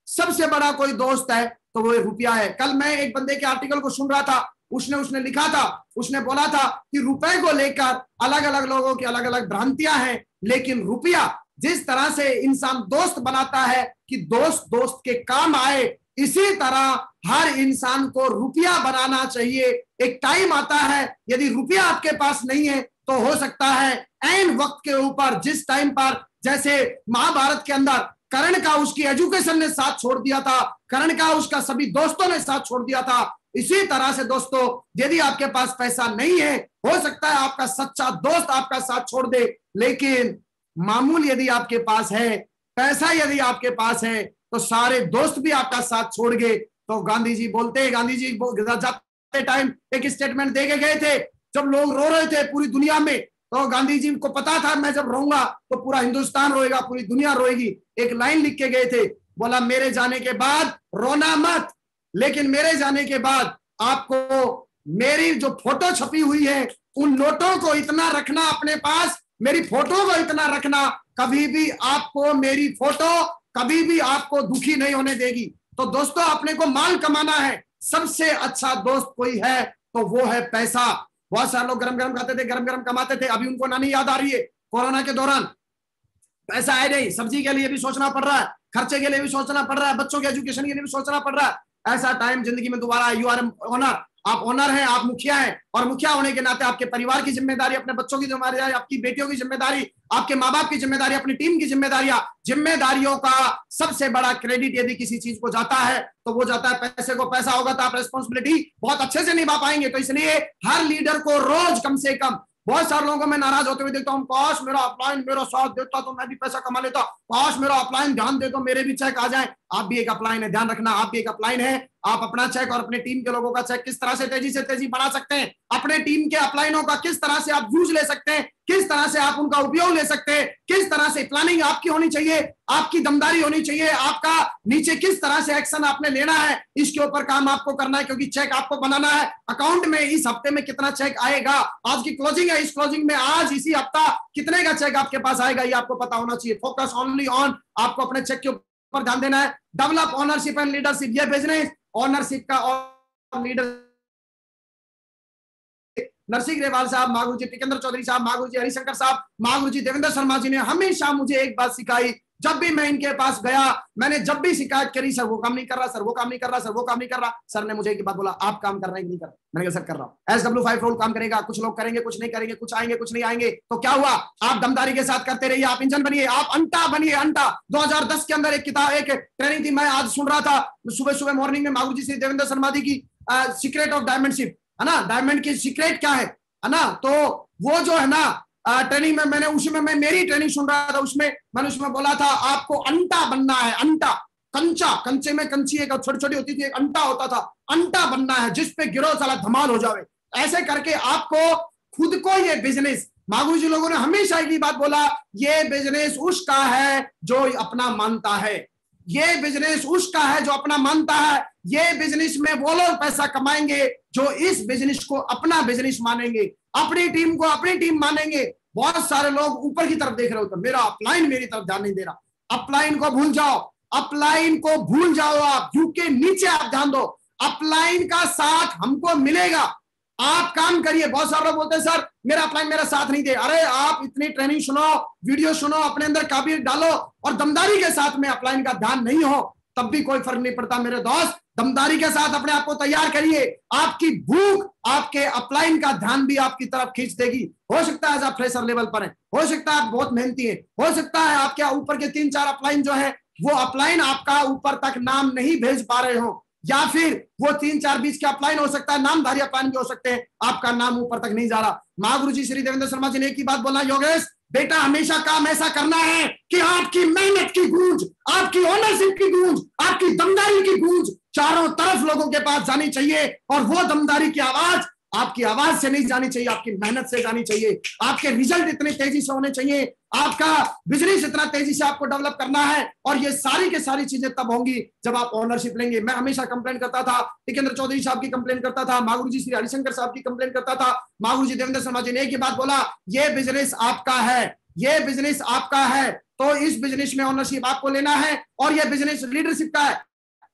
सबसे बड़ा कोई दोस्त है तो वो रुपया है। कल मैं एक बंदे के आर्टिकल को सुन रहा था, उसने लिखा था, उसने बोला था कि रुपए को लेकर अलग अलग लोगों की अलग अलग भ्रांतियां हैं, लेकिन रुपया जिस तरह से इंसान दोस्त बनाता है कि दोस्त दोस्त के काम आए, इसी तरह हर इंसान को रुपया बनाना चाहिए। एक टाइम आता है यदि रुपया आपके पास नहीं है तो हो सकता है ऐन वक्त के ऊपर, जिस टाइम पर जैसे महाभारत के अंदर कर्ण का उसकी एजुकेशन ने साथ छोड़ दिया था, कर्ण का उसका सभी दोस्तों ने साथ छोड़ दिया था, इसी तरह से दोस्तों यदि आपके पास पैसा नहीं है, हो सकता है आपका सच्चा दोस्त आपका साथ छोड़ दे, लेकिन मामूल यदि आपके पास है, पैसा यदि आपके पास है, तो सारे दोस्त भी आपका साथ छोड़ गए। तो गांधी जी बोलते, गांधी जी जाते टाइम एक स्टेटमेंट दे के गए थे, जब लोग रो रहे थे पूरी दुनिया में, तो गांधी जी को पता था मैं जब रोऊंगा तो पूरा हिंदुस्तान रोएगा, पूरी दुनिया रोएगी। एक लाइन लिख के गए थे, बोला मेरे जाने के बाद रोना मत, लेकिन मेरे जाने के बाद आपको मेरी जो फोटो छपी हुई है उन नोटों को इतना रखना अपने पास, मेरी फोटो को इतना रखना, कभी भी आपको मेरी फोटो कभी भी आपको दुखी नहीं होने देगी। तो दोस्तों, अपने को माल कमाना है, सबसे अच्छा दोस्त कोई है तो वो है पैसा। बहुत सारे लोग गरम गरम खाते थे, गरम गरम कमाते थे, अभी उनको नानी याद आ रही है। कोरोना के दौरान पैसा है नहीं, सब्जी के लिए भी सोचना पड़ रहा है, खर्चे के लिए भी सोचना पड़ रहा है, बच्चों के एजुकेशन के लिए भी सोचना पड़ रहा है। ऐसा टाइम जिंदगी में दोबारा, यू आर ओनर, आप ओनर हैं, आप मुखिया हैं, और मुखिया होने के नाते आपके परिवार की जिम्मेदारी, अपने बच्चों की जिम्मेदारी, आपकी बेटियों की जिम्मेदारी, आपके माँ बाप की जिम्मेदारी, अपनी टीम की जिम्मेदारियों का सबसे बड़ा क्रेडिट यदि किसी चीज को जाता है तो वो जाता है पैसे को। पैसा होगा तो आप रेस्पॉन्सिबिलिटी बहुत अच्छे से निभा पाएंगे। तो इसलिए हर लीडर को रोज कम से कम, बहुत सारे लोगों को मैं नाराज होते हुए देखता हूँ, काश मेरा अपलाइन मेरा साथ देता तो मैं भी पैसा कमा लेता, काश मेरा अपलाइन ध्यान दे तो मेरे भी चेक आ जाए। आप भी एक अपलाइन है, ध्यान रखना, आप भी एक अपलाइन है। आप अपना चेक और अपने टीम के लोगों का चेक किस तरह से तेजी बढ़ा सकते हैं, अपने टीम के अपलाइनों का किस तरह से आप यूज ले सकते हैं, किस तरह से आप उनका उपयोग ले सकते हैं, किस तरह से प्लानिंग आपकी होनी चाहिए, आपकी दमदारी होनी चाहिए, आपका नीचे किस तरह से एक्शन आपने लेना है, इसके ऊपर काम आपको करना है, क्योंकि चेक आपको बनाना है। अकाउंट में इस हफ्ते में कितना चेक आएगा, आज की क्लोजिंग है, इस क्लोजिंग में आज इसी हफ्ता कितने का चेक आपके पास आएगा, ये आपको पता होना चाहिए। फोकस ओनली ऑन, आपको अपने चेक के ऊपर ध्यान देना है। डेवलप ओनरशिप एंड लीडरशिप, ये बिजनेस ओनरशिप का और लीडरशिप नरसिंह ग्रेवाल साहब, महागुरु जी टिकेंद्र चौधरी साहब, महागुरु जी हरिशंकर साहब, महागुरु जी देवेंद्र शर्मा जी ने हमेशा मुझे एक बात सिखाई। जब भी मैं इनके पास गया, मैंने जब भी शिकायत करी, सर वो काम नहीं कर रहा, सर वो काम नहीं कर रहा, सर वो काम नहीं कर रहा, सर ने मुझे एक बात बोला, आप काम कर रहे हैं कि नहीं कर रहे? मैंने कहा सर कर रहा हूं। SW5 रोल काम करेगा, कुछ लोग करेंगे, कुछ नहीं करेंगे, कुछ आएंगे, कुछ नहीं आएंगे। तो क्या हुआ? आप दमदारी के साथ करते रहिए, आप इंजन बनिए, आप अंटा बनिए, अंटा। 2010 के अंदर एक किताब, एक ट्रेनिंग थी, मैं आज सुन रहा था सुबह सुबह मॉर्निंग में, महागुरु जी श्री देवेंद्र शर्मा जी की सीक्रेट ऑफ डायमंडशिप, है ना, डायमंड की सीक्रेट क्या है ना। तो वो जो है ना ट्रेनिंग में मैंने उसमें मैं मेरी ट्रेनिंग सुन रहा था, उसमें मैंने उसमें बोला था आपको अंटा बनना है, अंटा, कंचा, कंचे में कंची एक छोटी छोटी होती थी, एक अंटा होता था, अंटा बनना है जिस पे गिरो साला धमाल हो जावे। ऐसे करके आपको खुद को ये बिजनेस, महागुरु जी लोगों ने हमेशा एक ही बात बोला, ये बिजनेस उसका है जो अपना मानता है, ये बिजनेस उसका है जो अपना मानता है, ये बिजनेस में वो लोग पैसा कमाएंगे जो इस बिजनेस को अपना बिजनेस मानेंगे, अपनी टीम को अपनी टीम मानेंगे। बहुत सारे लोग ऊपर की तरफ देख रहे होते, मेरा अपलाइन मेरी तरफ ध्यान नहीं दे रहा। अपलाइन को भूल जाओ, अपलाइन को भूल जाओ, आप यू के नीचे आप ध्यान दो। अपलाइन का साथ हमको मिलेगा, आप काम करिए। बहुत सारे लोग बोलते हैं सर मेरा अपलाइन मेरा साथ नहीं दे। अरे आप इतनी ट्रेनिंग सुनो, वीडियो सुनो, अपने अंदर काबिलियत डालो, और दमदारी के साथ में अपलाइन का ध्यान नहीं हो तब भी कोई फर्क नहीं पड़ता मेरे दोस्त। दमदारी के साथ अपने आप को तैयार करिए, आपकी भूख आपके अपलाइन का ध्यान भी आपकी तरफ खींच देगी। हो सकता है आप फ्रेशर लेवल पर हैं, हो सकता है आप बहुत मेहनती हैं, हो सकता है आपके ऊपर के 3-4 अपलाइन जो है वो अपलाइन आपका ऊपर तक नाम नहीं भेज पा रहे हो, या फिर वो 3-4 बीच के अपलाइन हो सकता है, नामधारी अपलाइन भी हो सकते हैं, आपका नाम ऊपर तक नहीं जा रहा। महागुरु जी श्री देवेंद्र शर्मा जी ने एक ही बात बोला, योगेश बेटा हमेशा काम ऐसा करना है कि आपकी मेहनत की गूंज, आपकी ओनरशिप की गूंज, आपकी दमदारी की गूंज चारों तरफ लोगों के पास जानी चाहिए, और वो दमदारी की आवाज आपकी आवाज से नहीं जानी चाहिए, आपकी मेहनत से जानी चाहिए। आपके रिजल्ट इतने तेजी से होने चाहिए, आपका बिजनेस इतना तेजी से आपको डेवलप करना है, और ये सारी के सारी चीजें तब होंगी जब आप ओनरशिप लेंगे। मैं हमेशा कंप्लेंट करता था, टिकेंद्र चौधरी साहब की कंप्लेंट करता था, महागुरु जी श्री हरिशंकर साहब की कंप्लेंट करता था, महागुरु जी देवेंद्र शर्मा जी ने एक ही बात बोला, ये बिजनेस आपका है, ये बिजनेस आपका है, तो इस बिजनेस में ओनरशिप आपको लेना है, और ये बिजनेस लीडरशिप का है।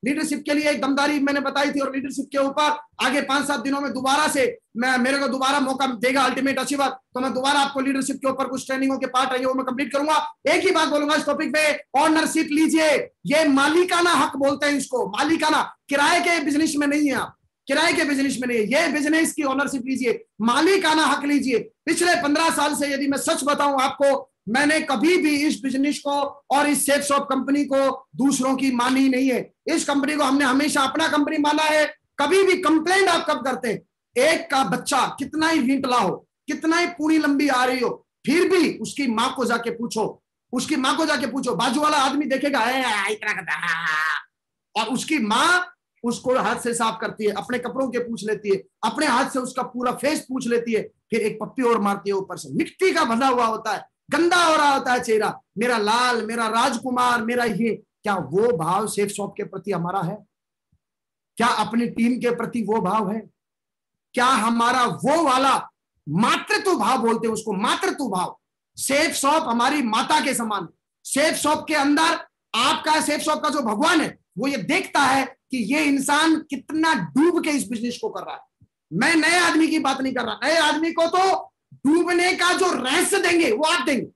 लीडरशिप के लिए एक दमदारी मैंने बताई थी, और लीडरशिप के ऊपर आगे 5-7 दिनों में दोबारा से मेरे को दोबारा मौका देगा अल्टीमेट अचीवर, तो मैं दोबारा आपको लीडरशिप के ऊपर कुछ ट्रेनिंगों के पार्ट है वो मैं कंप्लीट करूंगा। एक ही बात बोलूंगा इस टॉपिक पे, ओनरशिप लीजिए। ये मालिकाना हक बोलते हैं इसको, मालिकाना, किराए के बिजनेस में नहीं है, आप किराए के बिजनेस में नहीं है, ये बिजनेस की ओनरशिप लीजिए, मालिकाना हक लीजिए। पिछले 15 साल से यदि मैं सच बताऊं आपको, मैंने कभी भी इस बिजनेस को और इस सेफ शॉप कंपनी को दूसरों की मानी नहीं है। इस कंपनी को हमने हमेशा अपना कंपनी माना है। कभी भी कंप्लेंट आप कब करते हैं, एक का बच्चा कितना ही वींटला हो, कितना ही पूरी लंबी आ रही हो, फिर भी उसकी माँ को जाके पूछो, उसकी माँ को जाके पूछो, बाजू वाला आदमी देखेगा इतना करता, और उसकी माँ उसको हाथ से साफ करती है, अपने कपड़ों के पूछ लेती है, अपने हाथ से उसका पूरा फेस पूछ लेती है, फिर एक पप्पी और मारती है ऊपर से। मिट्टी का बना हुआ होता है, गंदा हो रहा होता है चेहरा, मेरा लाल, मेरा राजकुमार, मेरा ये। क्या वो भाव सेफ शॉप के प्रति हमारा है? क्या अपनी टीम के प्रति वो भाव है? क्या हमारा वो वाला मातृत्व भाव बोलते हैं उसको, मातृत्व भाव? सेफ शॉप हमारी माता के समान। सेफ शॉप के अंदर आपका, सेफ शॉप का जो भगवान है वो ये देखता है कि ये इंसान कितना डूब के इस बिजनेस को कर रहा है। मैं नए आदमी की बात नहीं कर रहा, नए आदमी को तो डूबने का जो रहस्य देंगे वो आप देंगे,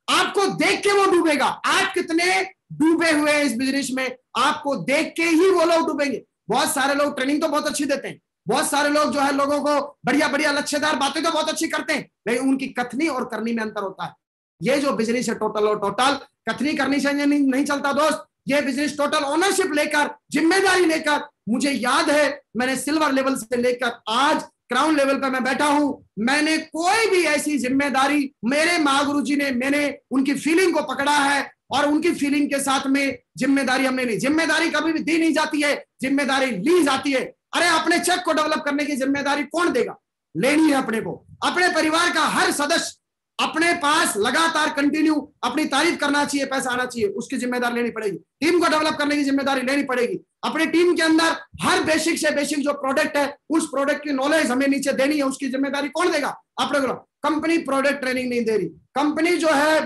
आपको देख के वो डूबेगा। आप कितने डूबे हुए हैं इस बिजनेस में, आपको देख के ही वो लोग डूबेंगे। बहुत सारे लोग ट्रेनिंग तो बहुत अच्छी देते हैं, बहुत सारे लोग जो है लोगों को बढ़िया बढ़िया लक्ष्यदार बातें तो बहुत अच्छी करते हैं, लेकिन उनकी कथनी और करनी में अंतर होता है। ये जो बिजनेस है टोटल और टोटल कथनी करनी से नहीं चलता दोस्त। ये बिजनेस टोटल ओनरशिप लेकर, जिम्मेदारी लेकर, मुझे याद है मैंने सिल्वर लेवल से लेकर आज क्राउन लेवल पर मैं बैठा हूं, मैंने कोई भी ऐसी जिम्मेदारी, मेरे महागुरु जी ने, मैंने उनकी फीलिंग को पकड़ा है और उनकी फीलिंग के साथ में जिम्मेदारी हमने ली। जिम्मेदारी कभी भी दी नहीं जाती है, जिम्मेदारी ली जाती है। अरे अपने चेक को डेवलप करने की जिम्मेदारी कौन देगा? लेनी है अपने को। अपने परिवार का हर सदस्य अपने पास लगातार कंटिन्यू अपनी तारीफ करना चाहिए, पैसा आना चाहिए, उसकी जिम्मेदारी लेनी पड़ेगी। टीम को डेवलप करने की जिम्मेदारी लेनी पड़ेगी। अपनी टीम के अंदर हर बेसिक से बेसिक जो प्रोडक्ट है उस प्रोडक्ट की नॉलेज हमें नीचे देनी है, उसकी जिम्मेदारी कौन देगा? अपने को। कंपनी प्रोडक्ट ट्रेनिंग नहीं दे रही, कंपनी जो है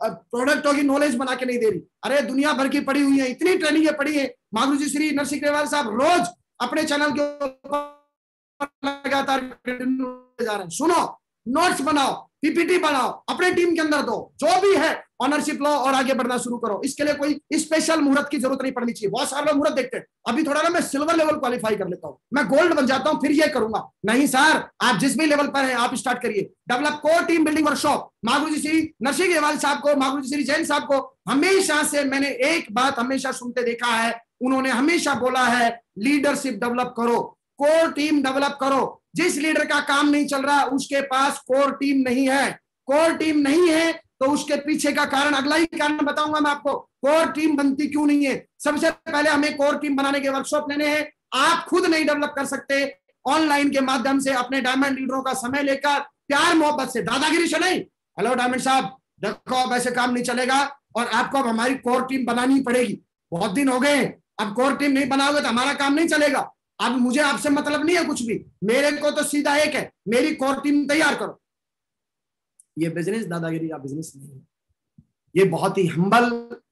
प्रोडक्टों की नॉलेज बना के नहीं दे रही। अरे दुनिया भर की पड़ी हुई है, इतनी ट्रेनिंग पड़ी है। महागुरु जी श्री नरसिंह ग्रेवाल साहब रोज अपने चैनल के लगातार जा रहे हैं। सुनो, नोट्स बनाओ, पीपीटी बनाओ, अपने टीम के अंदर दो, जो भी है ऑनरशिप लो और आगे बढ़ना शुरू करो। इसके लिए कोई स्पेशल मुहूर्त की जरूरत नहीं पड़नी चाहिए। बहुत सारे लोग मुहूर्त देखते हैं, अभी थोड़ा ना मैं सिल्वर लेवल क्वालिफाई कर लेता हूं, मैं गोल्ड बन जाता हूं, फिर ये करूंगा। नहीं सर, आप जिस भी लेवल पर हैं आप स्टार्ट करिए। Develop core team building workshop. महागुरु जी श्री नरसिंह गेवाल साहब को, महागुरु जी श्री जैन साहब को हमेशा से मैंने एक बात हमेशा सुनते देखा है, उन्होंने हमेशा बोला है लीडरशिप डेवलप करो, कोर टीम डेवलप करो। जिस लीडर का काम नहीं चल रहा उसके पास कोर टीम नहीं है। कोर टीम नहीं है तो उसके पीछे का कारण, अगला ही कारण बताऊंगा मैं आपको, कोर टीम बनती क्यों नहीं है। सबसे पहले हमें कोर टीम बनाने के वर्कशॉप लेने हैं। आप खुद नहीं डेवलप कर सकते, ऑनलाइन के माध्यम से अपने डायमंड लीडरों का समय लेकर प्यार मोहब्बत से, दादागिरी से नहीं। हेलो डायमंड साहब, देखो अब ऐसे काम नहीं चलेगा और आपको अब हमारी कोर टीम बनानी पड़ेगी। बहुत दिन हो गए, अब कोर टीम नहीं बनाओगे तो हमारा काम नहीं चलेगा। अब मुझे आपसे मतलब नहीं है कुछ भी, मेरे को तो सीधा एक है, मेरी कोर टीम तैयार करो। ये बिजनेस दादागिरी का बिजनेस नहीं है, ये बहुत ही हम्बल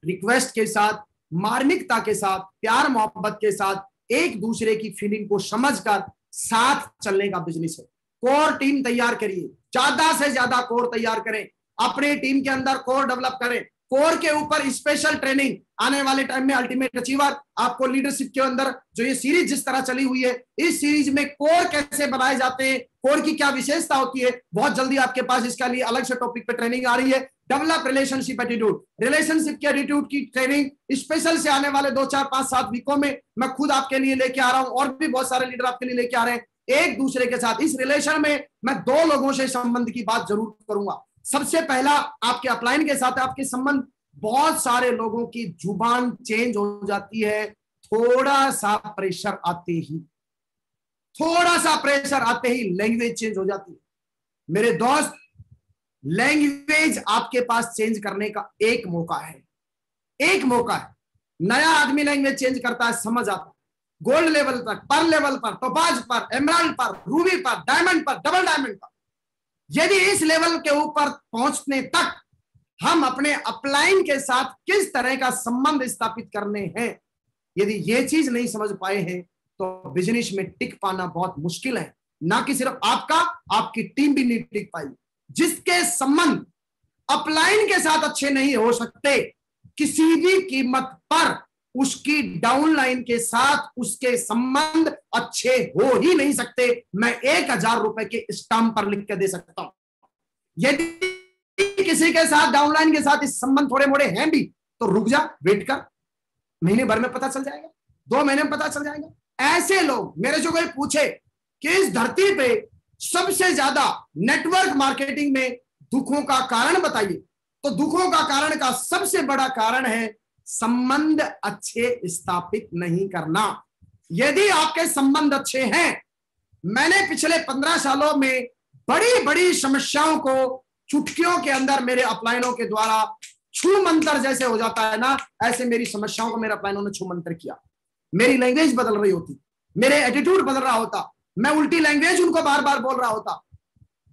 रिक्वेस्ट के साथ, मार्मिकता के साथ, प्यार मोहब्बत के साथ एक दूसरे की फीलिंग को समझकर साथ चलने का बिजनेस है। कोर टीम तैयार करिए, ज्यादा से ज्यादा कोर तैयार करें, अपने टीम के अंदर कोर डेवलप करें। कोर के ऊपर स्पेशल ट्रेनिंग आने वाले टाइम में अल्टीमेट अचीवर, आपको लीडरशिप के अंदर जो ये सीरीज जिस तरह चली हुई है, इस सीरीज में कोर कैसे बनाए जाते हैं, कोर की क्या विशेषता होती है, बहुत जल्दी आपके पास इसका लिए अलग से टॉपिक पे ट्रेनिंग आ रही है। डेवलप रिलेशनशिप एटीट्यूड, रिलेशनशिप के एटीट्यूड की ट्रेनिंग स्पेशल से आने वाले 2, 4, 5, 7 वीकों में मैं खुद आपके लिए लेके आ रहा हूं, और भी बहुत सारे लीडर आपके लिए लेके आ रहे हैं। एक दूसरे के साथ इस रिलेशन में मैं 2 लोगों से संबंध की बात जरूर करूंगा। सबसे पहला आपके अपलाइन के साथ आपके संबंध। बहुत सारे लोगों की जुबान चेंज हो जाती है थोड़ा सा प्रेशर आते ही, थोड़ा सा प्रेशर आते ही लैंग्वेज चेंज हो जाती है। मेरे दोस्त, लैंग्वेज आपके पास चेंज करने का एक मौका है, एक मौका है। नया आदमी लैंग्वेज चेंज करता है, समझ आता है, गोल्ड लेवल पर, पर लेवल पर, टोपाज पर, एमराल्ड पर, रूबी पर, डायमंड पर, डबल डायमंड पर। यदि इस लेवल के ऊपर पहुंचने तक हम अपने अपलाइन के साथ किस तरह का संबंध स्थापित करने हैं, यदि ये चीज नहीं समझ पाए हैं तो बिजनेस में टिक पाना बहुत मुश्किल है। ना कि सिर्फ आपका, आपकी टीम भी नहीं टिक पाई। जिसके संबंध अपलाइन के साथ अच्छे नहीं हो सकते, किसी भी कीमत पर उसकी डाउनलाइन के साथ उसके संबंध अच्छे हो ही नहीं सकते। मैं 1000 रुपए के स्टाम्प पर लिख के दे सकता हूं। यदि किसी के साथ डाउनलाइन के साथ इस संबंध थोड़े मोड़े हैं भी तो रुक जा, वेट कर, महीने भर में पता चल जाएगा, 2 महीने में पता चल जाएगा। ऐसे लोग मेरे से कोई पूछे कि इस धरती पे सबसे ज्यादा नेटवर्क मार्केटिंग में दुखों का कारण बताइए, तो दुखों का कारण का सबसे बड़ा कारण है संबंध अच्छे स्थापित नहीं करना। यदि आपके संबंध अच्छे हैं, मैंने पिछले 15 सालों में बड़ी बड़ी समस्याओं को चुटकियों के अंदर मेरे अपलाइनों के द्वारा छू मंत्र जैसे हो जाता है ना, ऐसे मेरी समस्याओं को मेरे अपलाइनों ने छू मंत्र किया। मेरी लैंग्वेज बदल रही होती, मेरे एटीट्यूड बदल रहा होता, मैं उल्टी लैंग्वेज उनको बार बार बोल रहा होता।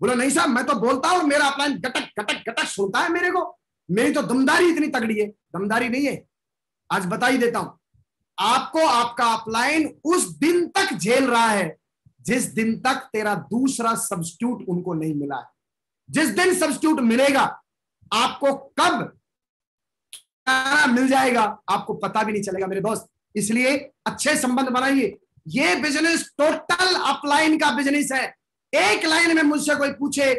बोला नहीं साहब, मैं तो बोलता हूं, मेरा अपलाइन गटक गटक गटक सुनता है मेरे को, मेरी तो दमदारी इतनी तगड़ी है। दमदारी नहीं है, आज बता ही देता हूं आपको। आपका अपलाइन उस दिन तक झेल रहा है जिस दिन तक तेरा दूसरा सब्स्टिट्यूट उनको नहीं मिला है। जिस दिन सब्स्टिट्यूट मिलेगा, आपको कब मिल जाएगा आपको पता भी नहीं चलेगा मेरे दोस्त। इसलिए अच्छे संबंध बनाइए। ये बिजनेस टोटल अपलाइन का बिजनेस है। एक लाइन में मुझसे कोई पूछे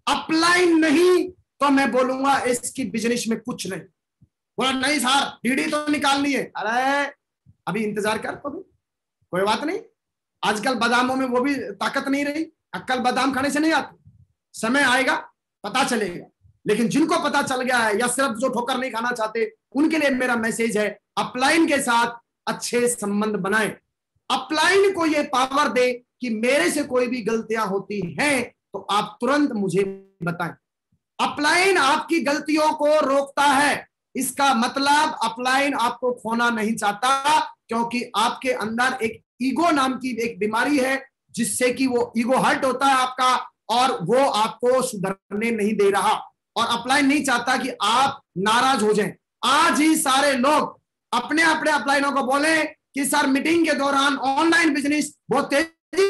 अपलाइन नहीं तो मैं बोलूंगा इसकी बिजनेस में कुछ नहीं। बोला नहीं सर, डीडी तो निकालनी है। अरे अभी इंतजार कर, तो कोई बात नहीं। आजकल बादामों में वो भी ताकत नहीं रही, अक्कल बादाम खाने से नहीं आती, समय आएगा पता चलेगा। लेकिन जिनको पता चल गया है या सिर्फ जो ठोकर नहीं खाना चाहते, उनके लिए मेरा मैसेज है अपलाइन के साथ अच्छे संबंध बनाएं। अपलाइन को ये पावर दे कि मेरे से कोई भी गलतियां होती हैं तो आप तुरंत मुझे बताएं। अपलाइन आपकी गलतियों को रोकता है। इसका मतलब अपलाइन आपको खोना नहीं चाहता, क्योंकि आपके अंदर एक ईगो नाम की एक बीमारी है जिससे कि वो ईगो हर्ट होता है आपका, और वो आपको सुधरने नहीं दे रहा। और अपलाइन नहीं चाहता कि आप नाराज हो जाएं। आज ही सारे लोग अपने अपने अपलाइनों को बोले कि सर मीटिंग के दौरान ऑनलाइन बिजनेस बहुत तेजी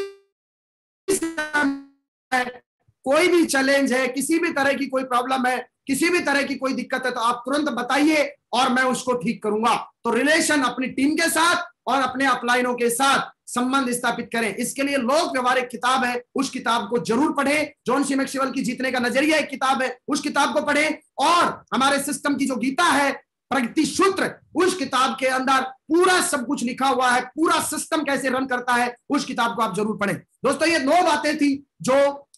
है, कोई भी चैलेंज है, किसी भी तरह की कोई प्रॉब्लम है, किसी भी तरह की कोई दिक्कत है, तो आप तुरंत बताइए और मैं उसको ठीक करूंगा। तो रिलेशन अपनी टीम के साथ और अपने अपलाइनों के साथ संबंध स्थापित करें। इसके लिए लोक व्यवहारिक किताब है, उस किताब को जरूर पढ़ें। जॉन सी मैक्सवेल की जीतने का नजरिया एक किताब है, उस किताब को पढ़ें। और हमारे सिस्टम की जो गीता है, प्रगति सूत्र, उस किताब के अंदर पूरा सब कुछ लिखा हुआ है, पूरा सिस्टम कैसे रन करता है, उस किताब को आप जरूर पढ़ें। दोस्तों, ये 9 बातें थी जो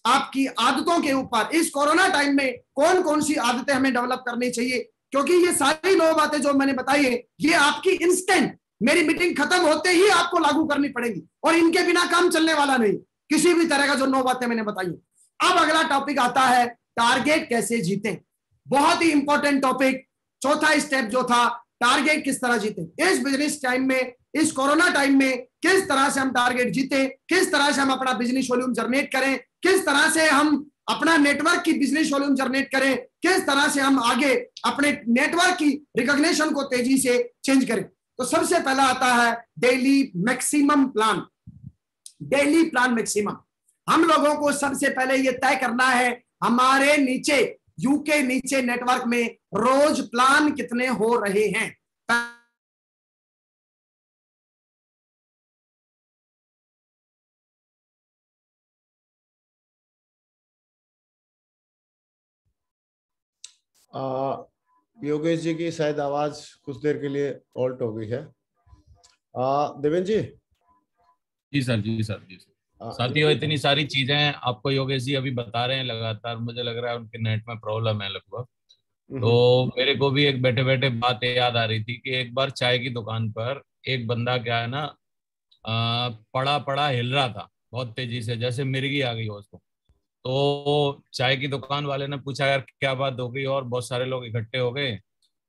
आपकी आदतों के ऊपर इस कोरोना टाइम में कौन कौन सी आदतें हमें डेवलप करनी चाहिए, क्योंकि ये सारी 9 बातें जो मैंने बताई है, ये आपकी इंस्टेंट मेरी मीटिंग खत्म होते ही आपको लागू करनी पड़ेगी और इनके बिना काम चलने वाला नहीं, किसी भी तरह का। जो 9 बातें मैंने बताई। अब अगला टॉपिक आता है, टारगेट कैसे जीते। बहुत ही इंपॉर्टेंट टॉपिक। चौथा स्टेप जो था, टारगेट किस तरह जीते इस बिजनेस टाइम में, इस कोरोना टाइम में, किस तरह से हम टारगेट जीते, किस तरह से हम अपना बिजनेस वॉल्यूम जनरेट करें, किस तरह से हम अपना नेटवर्क की बिजनेस वॉल्यूम जनरेट करें, किस तरह से हम आगे अपने नेटवर्क की रिकॉग्निशन को तेजी से चेंज करें। तो सबसे पहला आता है daily maximum plan. Daily plan maximum. हम लोगों को सबसे पहले यह तय करना है, हमारे नीचे यूके नीचे नेटवर्क में रोज प्लान कितने हो रहे हैं। योगेश जी की शायद आवाज कुछ देर के लिए ऑल्ट हो गई है। देवेंद्र जी। जी सर, जी सर, जी सर। साथियों, इतनी सारी चीजें आपको योगेश जी अभी बता रहे हैं लगातार, मुझे लग रहा है उनके नेट में प्रॉब्लम है लगभग। तो मेरे को भी एक बैठे बैठे बात याद आ रही थी कि एक बार चाय की दुकान पर एक बंदा क्या है ना, पड़ा पड़ा हिल रहा था बहुत तेजी से, जैसे मिर्गी आ गई हो उसको। तो चाय की दुकान वाले ने पूछा, यार क्या बात हो गई, और बहुत सारे लोग इकट्ठे हो गए।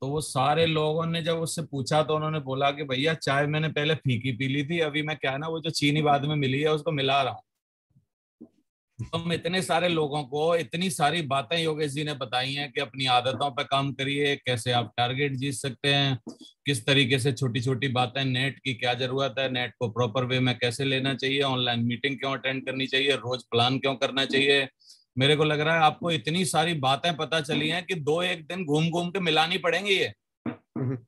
तो वो सारे लोगों ने जब उससे पूछा तो उन्होंने बोला कि भैया चाय मैंने पहले फीकी पी ली थी, अभी मैं क्या है ना वो जो चीनी बाद में मिली है उसको मिला रहा हूँ। हम इतने सारे लोगों को इतनी सारी बातें योगेश जी ने बताई हैं कि अपनी आदतों पर काम करिए, कैसे आप टारगेट जीत सकते हैं, किस तरीके से छोटी छोटी बातें, नेट की क्या जरूरत है, नेट को प्रॉपर वे में कैसे लेना चाहिए, ऑनलाइन मीटिंग क्यों अटेंड करनी चाहिए, रोज प्लान क्यों करना चाहिए। मेरे को लग रहा है आपको इतनी सारी बातें पता चली हैं कि 2-1 दिन घूम घूम के मिलानी पड़ेंगी ये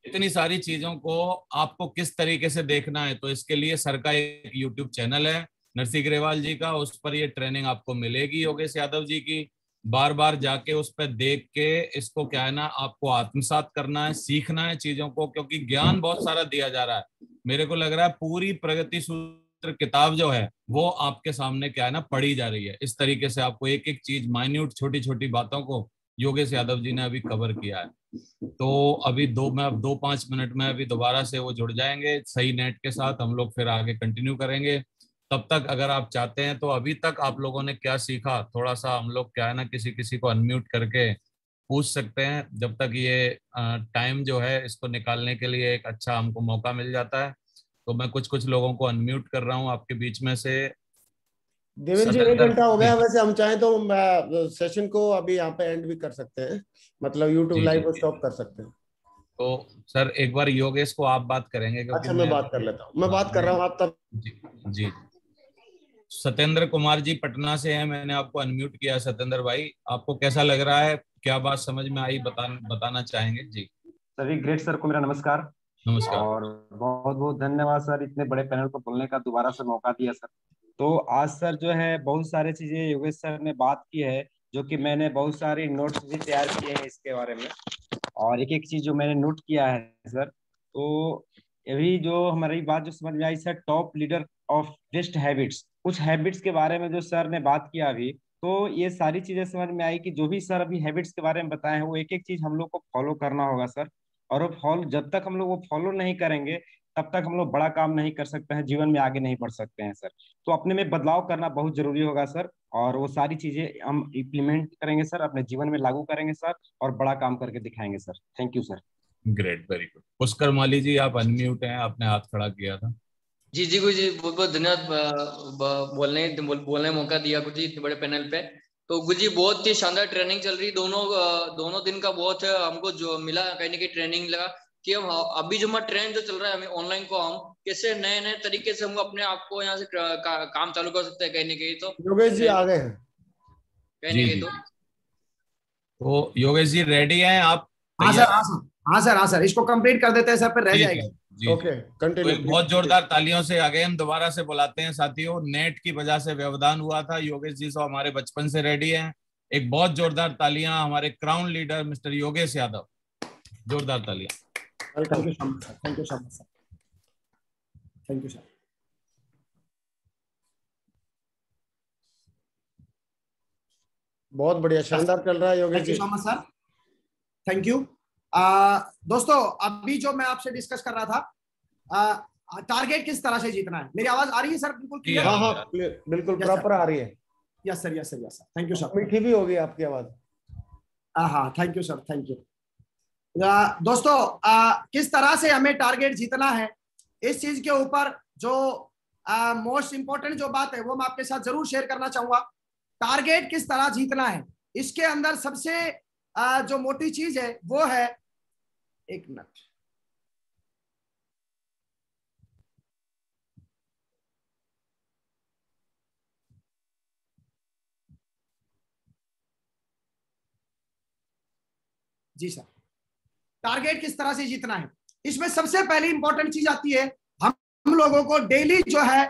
इतनी सारी चीजों को आपको किस तरीके से देखना है। तो इसके लिए सर का एक यूट्यूब चैनल है नरसिंह ग्रेवाल जी का, उस पर ये ट्रेनिंग आपको मिलेगी योगेश यादव जी की। बार बार जाके उस पर देख के इसको क्या है ना आपको आत्मसात करना है, सीखना है चीजों को, क्योंकि ज्ञान बहुत सारा दिया जा रहा है। मेरे को लग रहा है पूरी प्रगति सूत्र किताब जो है वो आपके सामने क्या है ना पढ़ी जा रही है। इस तरीके से आपको एक एक चीज, माइन्यूट छोटी छोटी बातों को योगेश यादव जी ने अभी कवर किया है। तो अभी 2-5 मिनट में अभी दोबारा से वो जुड़ जाएंगे सही नेट के साथ, हम लोग फिर आगे कंटिन्यू करेंगे। तब तक अगर आप चाहते हैं तो अभी तक आप लोगों ने क्या सीखा, थोड़ा सा हम लोग क्या है ना किसी किसी को अनम्यूट करके पूछ सकते हैं, जब तक ये टाइम जो है इसको निकालने के लिए एक अच्छा हमको मौका मिल जाता है। तो मैं कुछ कुछ लोगों को अनम्यूट कर रहा हूँ आपके बीच में से। देवेंद्र जी 1 घंटा हो गया, वैसे हम चाहें तो सेशन को अभी यहाँ पे एंड भी कर सकते हैं, मतलब यूट्यूब लाइव को स्टॉप कर सकते हैं। तो सर एक बार योगेश को आप बात करेंगे क्योंकि अच्छा, मैं बात कर लेता हूँ, मैं बात कर रहा हूँ, आप तब। जी जी। सत्येंद्र कुमार जी पटना से हैं, मैंने आपको अनम्यूट किया। सत्येंद्र भाई, आपको कैसा लग रहा है, क्या बात समझ में आई, बताना चाहेंगे जी। सभी ग्रेट सर को मेरा नमस्कार। नमस्कार और बहुत बहुत धन्यवाद सर, इतने बड़े पैनल को बोलने का दोबारा से मौका दिया सर। तो आज सर जो है बहुत सारी चीजें योगेश सर ने बात की है, जो कि मैंने बहुत सारी नोट्स भी तैयार किए हैं इसके बारे में। और एक एक चीज जो मैंने नोट किया है सर, तो यही जो हमारी बात जो समझ में आई sir, top leader of best habits, कुछ हैबिट्स के बारे में जो सर ने बात किया अभी, तो ये सारी चीजें समझ में आई कि जो भी सर अभी हैबिट्स के बारे में बताए हैं वो एक एक चीज हम लोग को फॉलो करना होगा सर। और वो फॉलो, जब तक हम लोग वो फॉलो नहीं करेंगे तब तक हम लोग बड़ा काम नहीं कर सकते हैं, जीवन में आगे नहीं बढ़ सकते हैं सर। तो अपने में बदलाव करना बहुत जरूरी होगा सर, और वो सारी चीजें हम इम्प्लीमेंट करेंगे सर, अपने जीवन में लागू करेंगे सर, और बड़ा काम करके दिखाएंगे sir. Thank you sir. Great, very good. Pushkar Mali ji आप अनम्यूट हैं, आपने हाथ खड़ा किया था। जी जी गुरु जी, बहुत बहुत धन्यवाद बोलने मौका दिया गुरु जी इतने बड़े पैनल पे। तो गुरु जी बहुत ही शानदार ट्रेनिंग चल रही, दोनों दिन का बहुत हमको जो मिला कहीं ना कहीं ट्रेनिंग लगा कि हम अभी जो हमारा ट्रेंड जो चल रहा है हमें ऑनलाइन को हम कैसे नए नए तरीके से हम अपने आप को यहाँ से काम चालू कर सकते हैं कहीं ना कहीं। तो योगेश जी आ गए हैं। कहने के तो योगेश जी रेडी हैं आप? हाँ सर, हाँ सर, हाँ सर, हाँ सर, इसको कंप्लीट कर देते हैं सर, फिर रह जाएगा। Okay, continue. तो बहुत जोरदार तालियों से अगेन दोबारा से बुलाते हैं साथियों। नेट की वजह से व्यवधान हुआ था। योगेश जी सो हमारे बचपन से रेडी हैं। एक बहुत जोरदार तालियां हमारे crown leader mister Yogesh Yadav, जोरदार तालियां। Thank you so much sir, thank you so much sir, thank you sir. बहुत बढ़िया, शानदार चल रहा है Yogesh ji. Thank you so much sir, thank you. दोस्तों अभी जो मैं आपसे डिस्कस कर रहा था, टारगेट किस तरह से जीतना है। मेरी आवाज आ रही है सर? बिल्कुल क्लियर? हाँ हाँ, बिल्कुल प्रॉपर आ रही है। Yes sir, yes sir, yes sir, thank you sir. मीठी भी होगी आपकी आवाज। हाँ, thank you sir, thank you. दोस्तों किस तरह से हमें टारगेट जीतना है, इस चीज के ऊपर जो मोस्ट इंपॉर्टेंट जो बात है वो मैं आपके साथ जरूर शेयर करना चाहूंगा। टारगेट किस तरह जीतना है, इसके अंदर सबसे जो मोटी चीज है वो है, एक मिनट, जी सर, टारगेट किस तरह से जीतना है, इसमें सबसे पहली इंपॉर्टेंट चीज आती है, हम लोगों को डेली जो है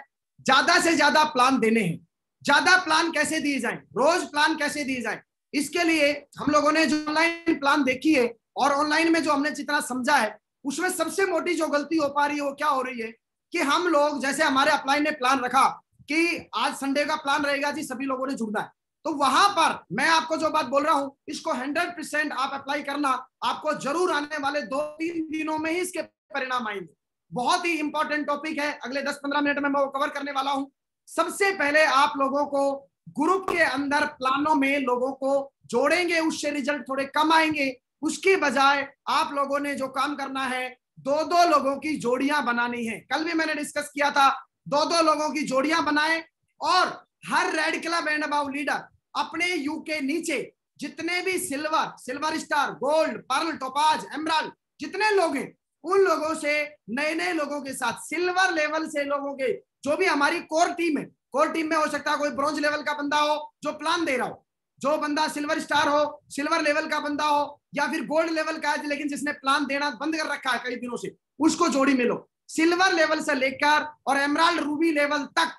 ज्यादा से ज्यादा प्लान देने हैं। ज्यादा प्लान कैसे दिए जाएं, रोज प्लान कैसे दिए जाएं, इसके लिए हम लोगों ने जो ऑनलाइन प्लान देखी है और ऑनलाइन में जो हमने जितना समझा है, उसमें सबसे मोटी जो गलती हो पा रही है वो क्या हो रही है कि हम लोग, जैसे हमारे अपलाइन ने प्लान रखा कि आज संडे का प्लान रहेगा जी, सभी लोगों ने जुड़ना है, तो वहां पर मैं आपको जो बात बोल रहा हूं इसको 100% आप अप्लाई करना, आपको जरूर आने वाले 2-3 दिनों में ही इसके परिणाम आएंगे। बहुत ही इंपॉर्टेंट टॉपिक है, अगले 10-15 मिनट में मैं वो कवर करने वाला हूं। सबसे पहले आप लोगों को ग्रुप के अंदर प्लानों में लोगों को जोड़ेंगे, उससे रिजल्ट थोड़े कम आएंगे। उसकी बजाय आप लोगों ने जो काम करना है, 2-2 लोगों की जोड़ियां बनानी है। कल भी मैंने डिस्कस किया था, 2-2 लोगों की जोड़ियां बनाएं और हर red club and about leader अपने यू के नीचे जितने भी silver star, gold, pearl, topaz, emerald जितने लोग हैं, उन लोगों से, नए नए लोगों के साथ, सिल्वर लेवल से लोगों के, जो भी हमारी कोर टीम है, कोर टीम में हो सकता है कोई ब्रॉन्ज लेवल का बंदा हो जो प्लान दे रहा हो, जो बंदा सिल्वर स्टार हो, सिल्वर लेवल का बंदा हो, या फिर गोल्ड लेवल का है लेकिन जिसने प्लान देना बंद कर रखा है कई दिनों से, उसको जोड़ी में लो। सिल्वर लेवल से लेकर और एमराल्ड रूबी लेवल तक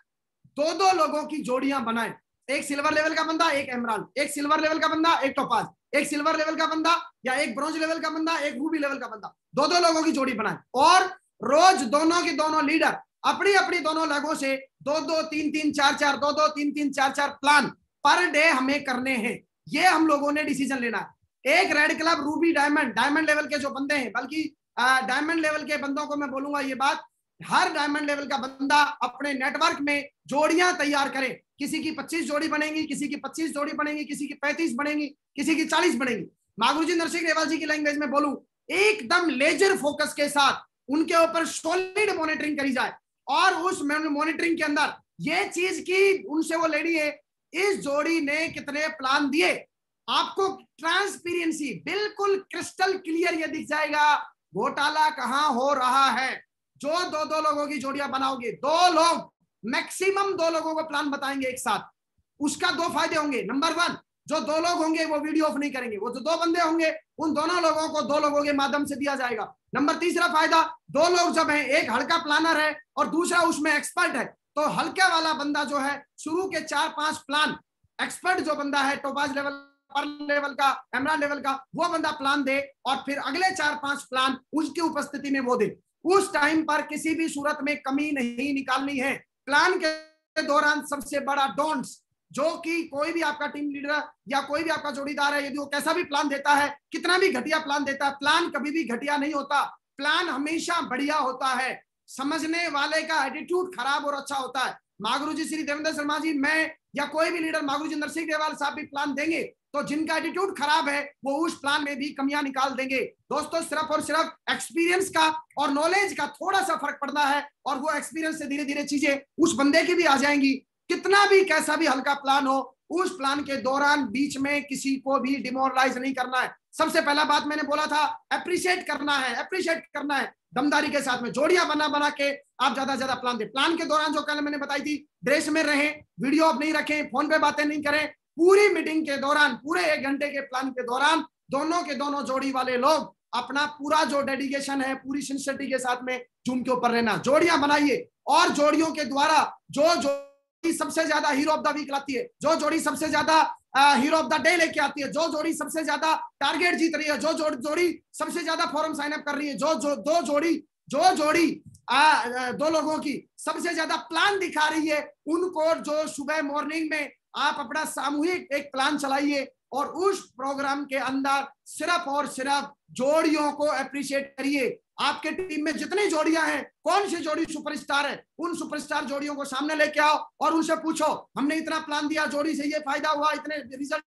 2-2 लोगों की जोड़ियां बनाएं। एक सिल्वर लेवल का बंदा, एक एमराल्ड, एक सिल्वर लेवल का बंदा, एक टोपाज, एक सिल्वर लेवल का बंदा या एक ब्रॉन्ज लेवल का बंदा, एक रूबी लेवल का बंदा, 2-2 लोगों की जोड़ी बनाएं। और रोज दोनों के दोनों लीडर अपनी अपनी दोनों लगों से 2-2, 3-3, 4-4, 2-2, 3-3, 4-4 प्लान पर डे हमें करने हैं। ये हम लोगों ने डिसीजन लेना है। एक red club, Ruby, diamond level के जो बंदे हैं, बल्कि डायमंड लेवल के बंदों को मैं बोलूंगा ये बात, हर डायमंड लेवल का बंदा अपने नेटवर्क में जोड़ियां तैयार करे। किसी की 25 जोड़ी बनेगी, किसी की 25 जोड़ी बनेगी, किसी की 35 बनेगी, किसी की 40 बनेगी। मागुरुजी नरसिंह ग्रेवाल जी की लैंग्वेज में बोलूं, एकदम लेजर फोकस के साथ उनके ऊपर सॉलिड मॉनिटरिंग करी जाए और उस मॉनिटरिंग के अंदर ये चीज की उनसे वो लेनी है, इस जोड़ी ने कितने प्लान दिए। आपको ट्रांसपेरेंसी बिल्कुल क्रिस्टल क्लियर ये दिख जाएगा घोटाला कहां हो रहा है। जो 2-2 लोगों की जोड़ियां बनाओगे, 2 लोग मैक्सिमम 2 लोगों को प्लान बताएंगे एक साथ, उसका 2 फायदे होंगे। नंबर 1, जो 2 लोग होंगे वो वीडियो ऑफ नहीं करेंगे, वो जो 2 बंदे होंगे उन दोनों लोगों को 2 लोगों के माध्यम से दिया जाएगा। नंबर तीसरा फायदा, 2 लोग जब हैं, एक हल्का प्लानर है और दूसरा उसमें एक्सपर्ट है, तो हल्का वाला बंदा जो है शुरू के 4-5 प्लान, एक्सपर्ट जो बंदा है टोपाज लेवल, पर्ल लेवल का, एमराल्ड लेवल का, वो बंदा प्लान दे और फिर अगले 4-5 प्लान उसकी उपस्थिति में वो दे। उस टाइम पर किसी भी सूरत में कमी नहीं निकालनी है। प्लान के दौरान सबसे बड़ा डोंट्स, जो कि कोई भी आपका टीम लीडर या कोई भी आपका जोड़ीदार है, यदि वो कैसा भी प्लान देता है, कितना भी घटिया प्लान देता है, प्लान कभी भी घटिया नहीं होता, प्लान हमेशा बढ़िया होता है। समझने वाले का एटीट्यूड खराब और अच्छा होता है। मागुरुजी श्री देवेंद्र शर्मा जी, मैं या कोई भी लीडर, मागुरुजी नरसिंह ग्रेवाल साहब भी प्लान देंगे तो जिनका एटीट्यूड खराब है वो उस प्लान में भी कमियां निकाल देंगे। दोस्तों सिर्फ और सिर्फ एक्सपीरियंस का और नॉलेज का थोड़ा सा फर्क पड़ता है और वो एक्सपीरियंस से धीरे धीरे चीजें उस बंदे की भी आ जाएंगी। कितना भी कैसा भी हल्का प्लान हो, उस प्लान के दौरान बीच में किसी को भी डिमोरलाइज नहीं करना है। सबसे पहला बात मैंने बोला था, अप्रिशिएट करना है, अप्रिशिएट करना है दमदारी के साथ में। जोड़ियां बना के आप ज्यादा ज्यादा प्लान दे। प्लान के दौरान जो कल मैंने बताई थी, ड्रेस में रहें, वीडियो ऑफ नहीं रखें, फोन पे बातें नहीं करें, पूरी मीटिंग के दौरान, पूरे 1 घंटे के प्लान के दौरान दोनों के दोनों जोड़ी वाले लोग अपना पूरा जो डेडिकेशन है पूरी सिंसियरिटी के साथ में जूम के ऊपर रहना, जोड़ियां बनाइए और जोड़ियों के द्वारा जो जोड़ी सबसे ज्यादा हीरो ऑफ द वीक लाती है, जो जोड़ी सबसे ज्यादा हीरो ऑफ द डे लेके आती है, जो जोड़ी सबसे ज्यादा टारगेट जीत रही है, जो जोड़ी सबसे ज्यादा फॉर्म साइन अप कर रही है, जो जोड़ी 2 लोगों की सबसे ज्यादा प्लान दिखा रही है, उनको जो सुबह मॉर्निंग में आप अपना सामूहिक एक प्लान चलाइए और उस प्रोग्राम के अंदर सिर्फ और सिर्फ जोड़ियों को अप्रिशिएट करिए। आपके टीम में जितनी जोड़ियां हैं, कौन सी जोड़ी सुपरस्टार है, उन सुपरस्टार जोड़ियों को सामने लेके आओ और उनसे पूछो, हमने इतना प्लान दिया, जोड़ी से ये फायदा हुआ, इतने रिजल्ट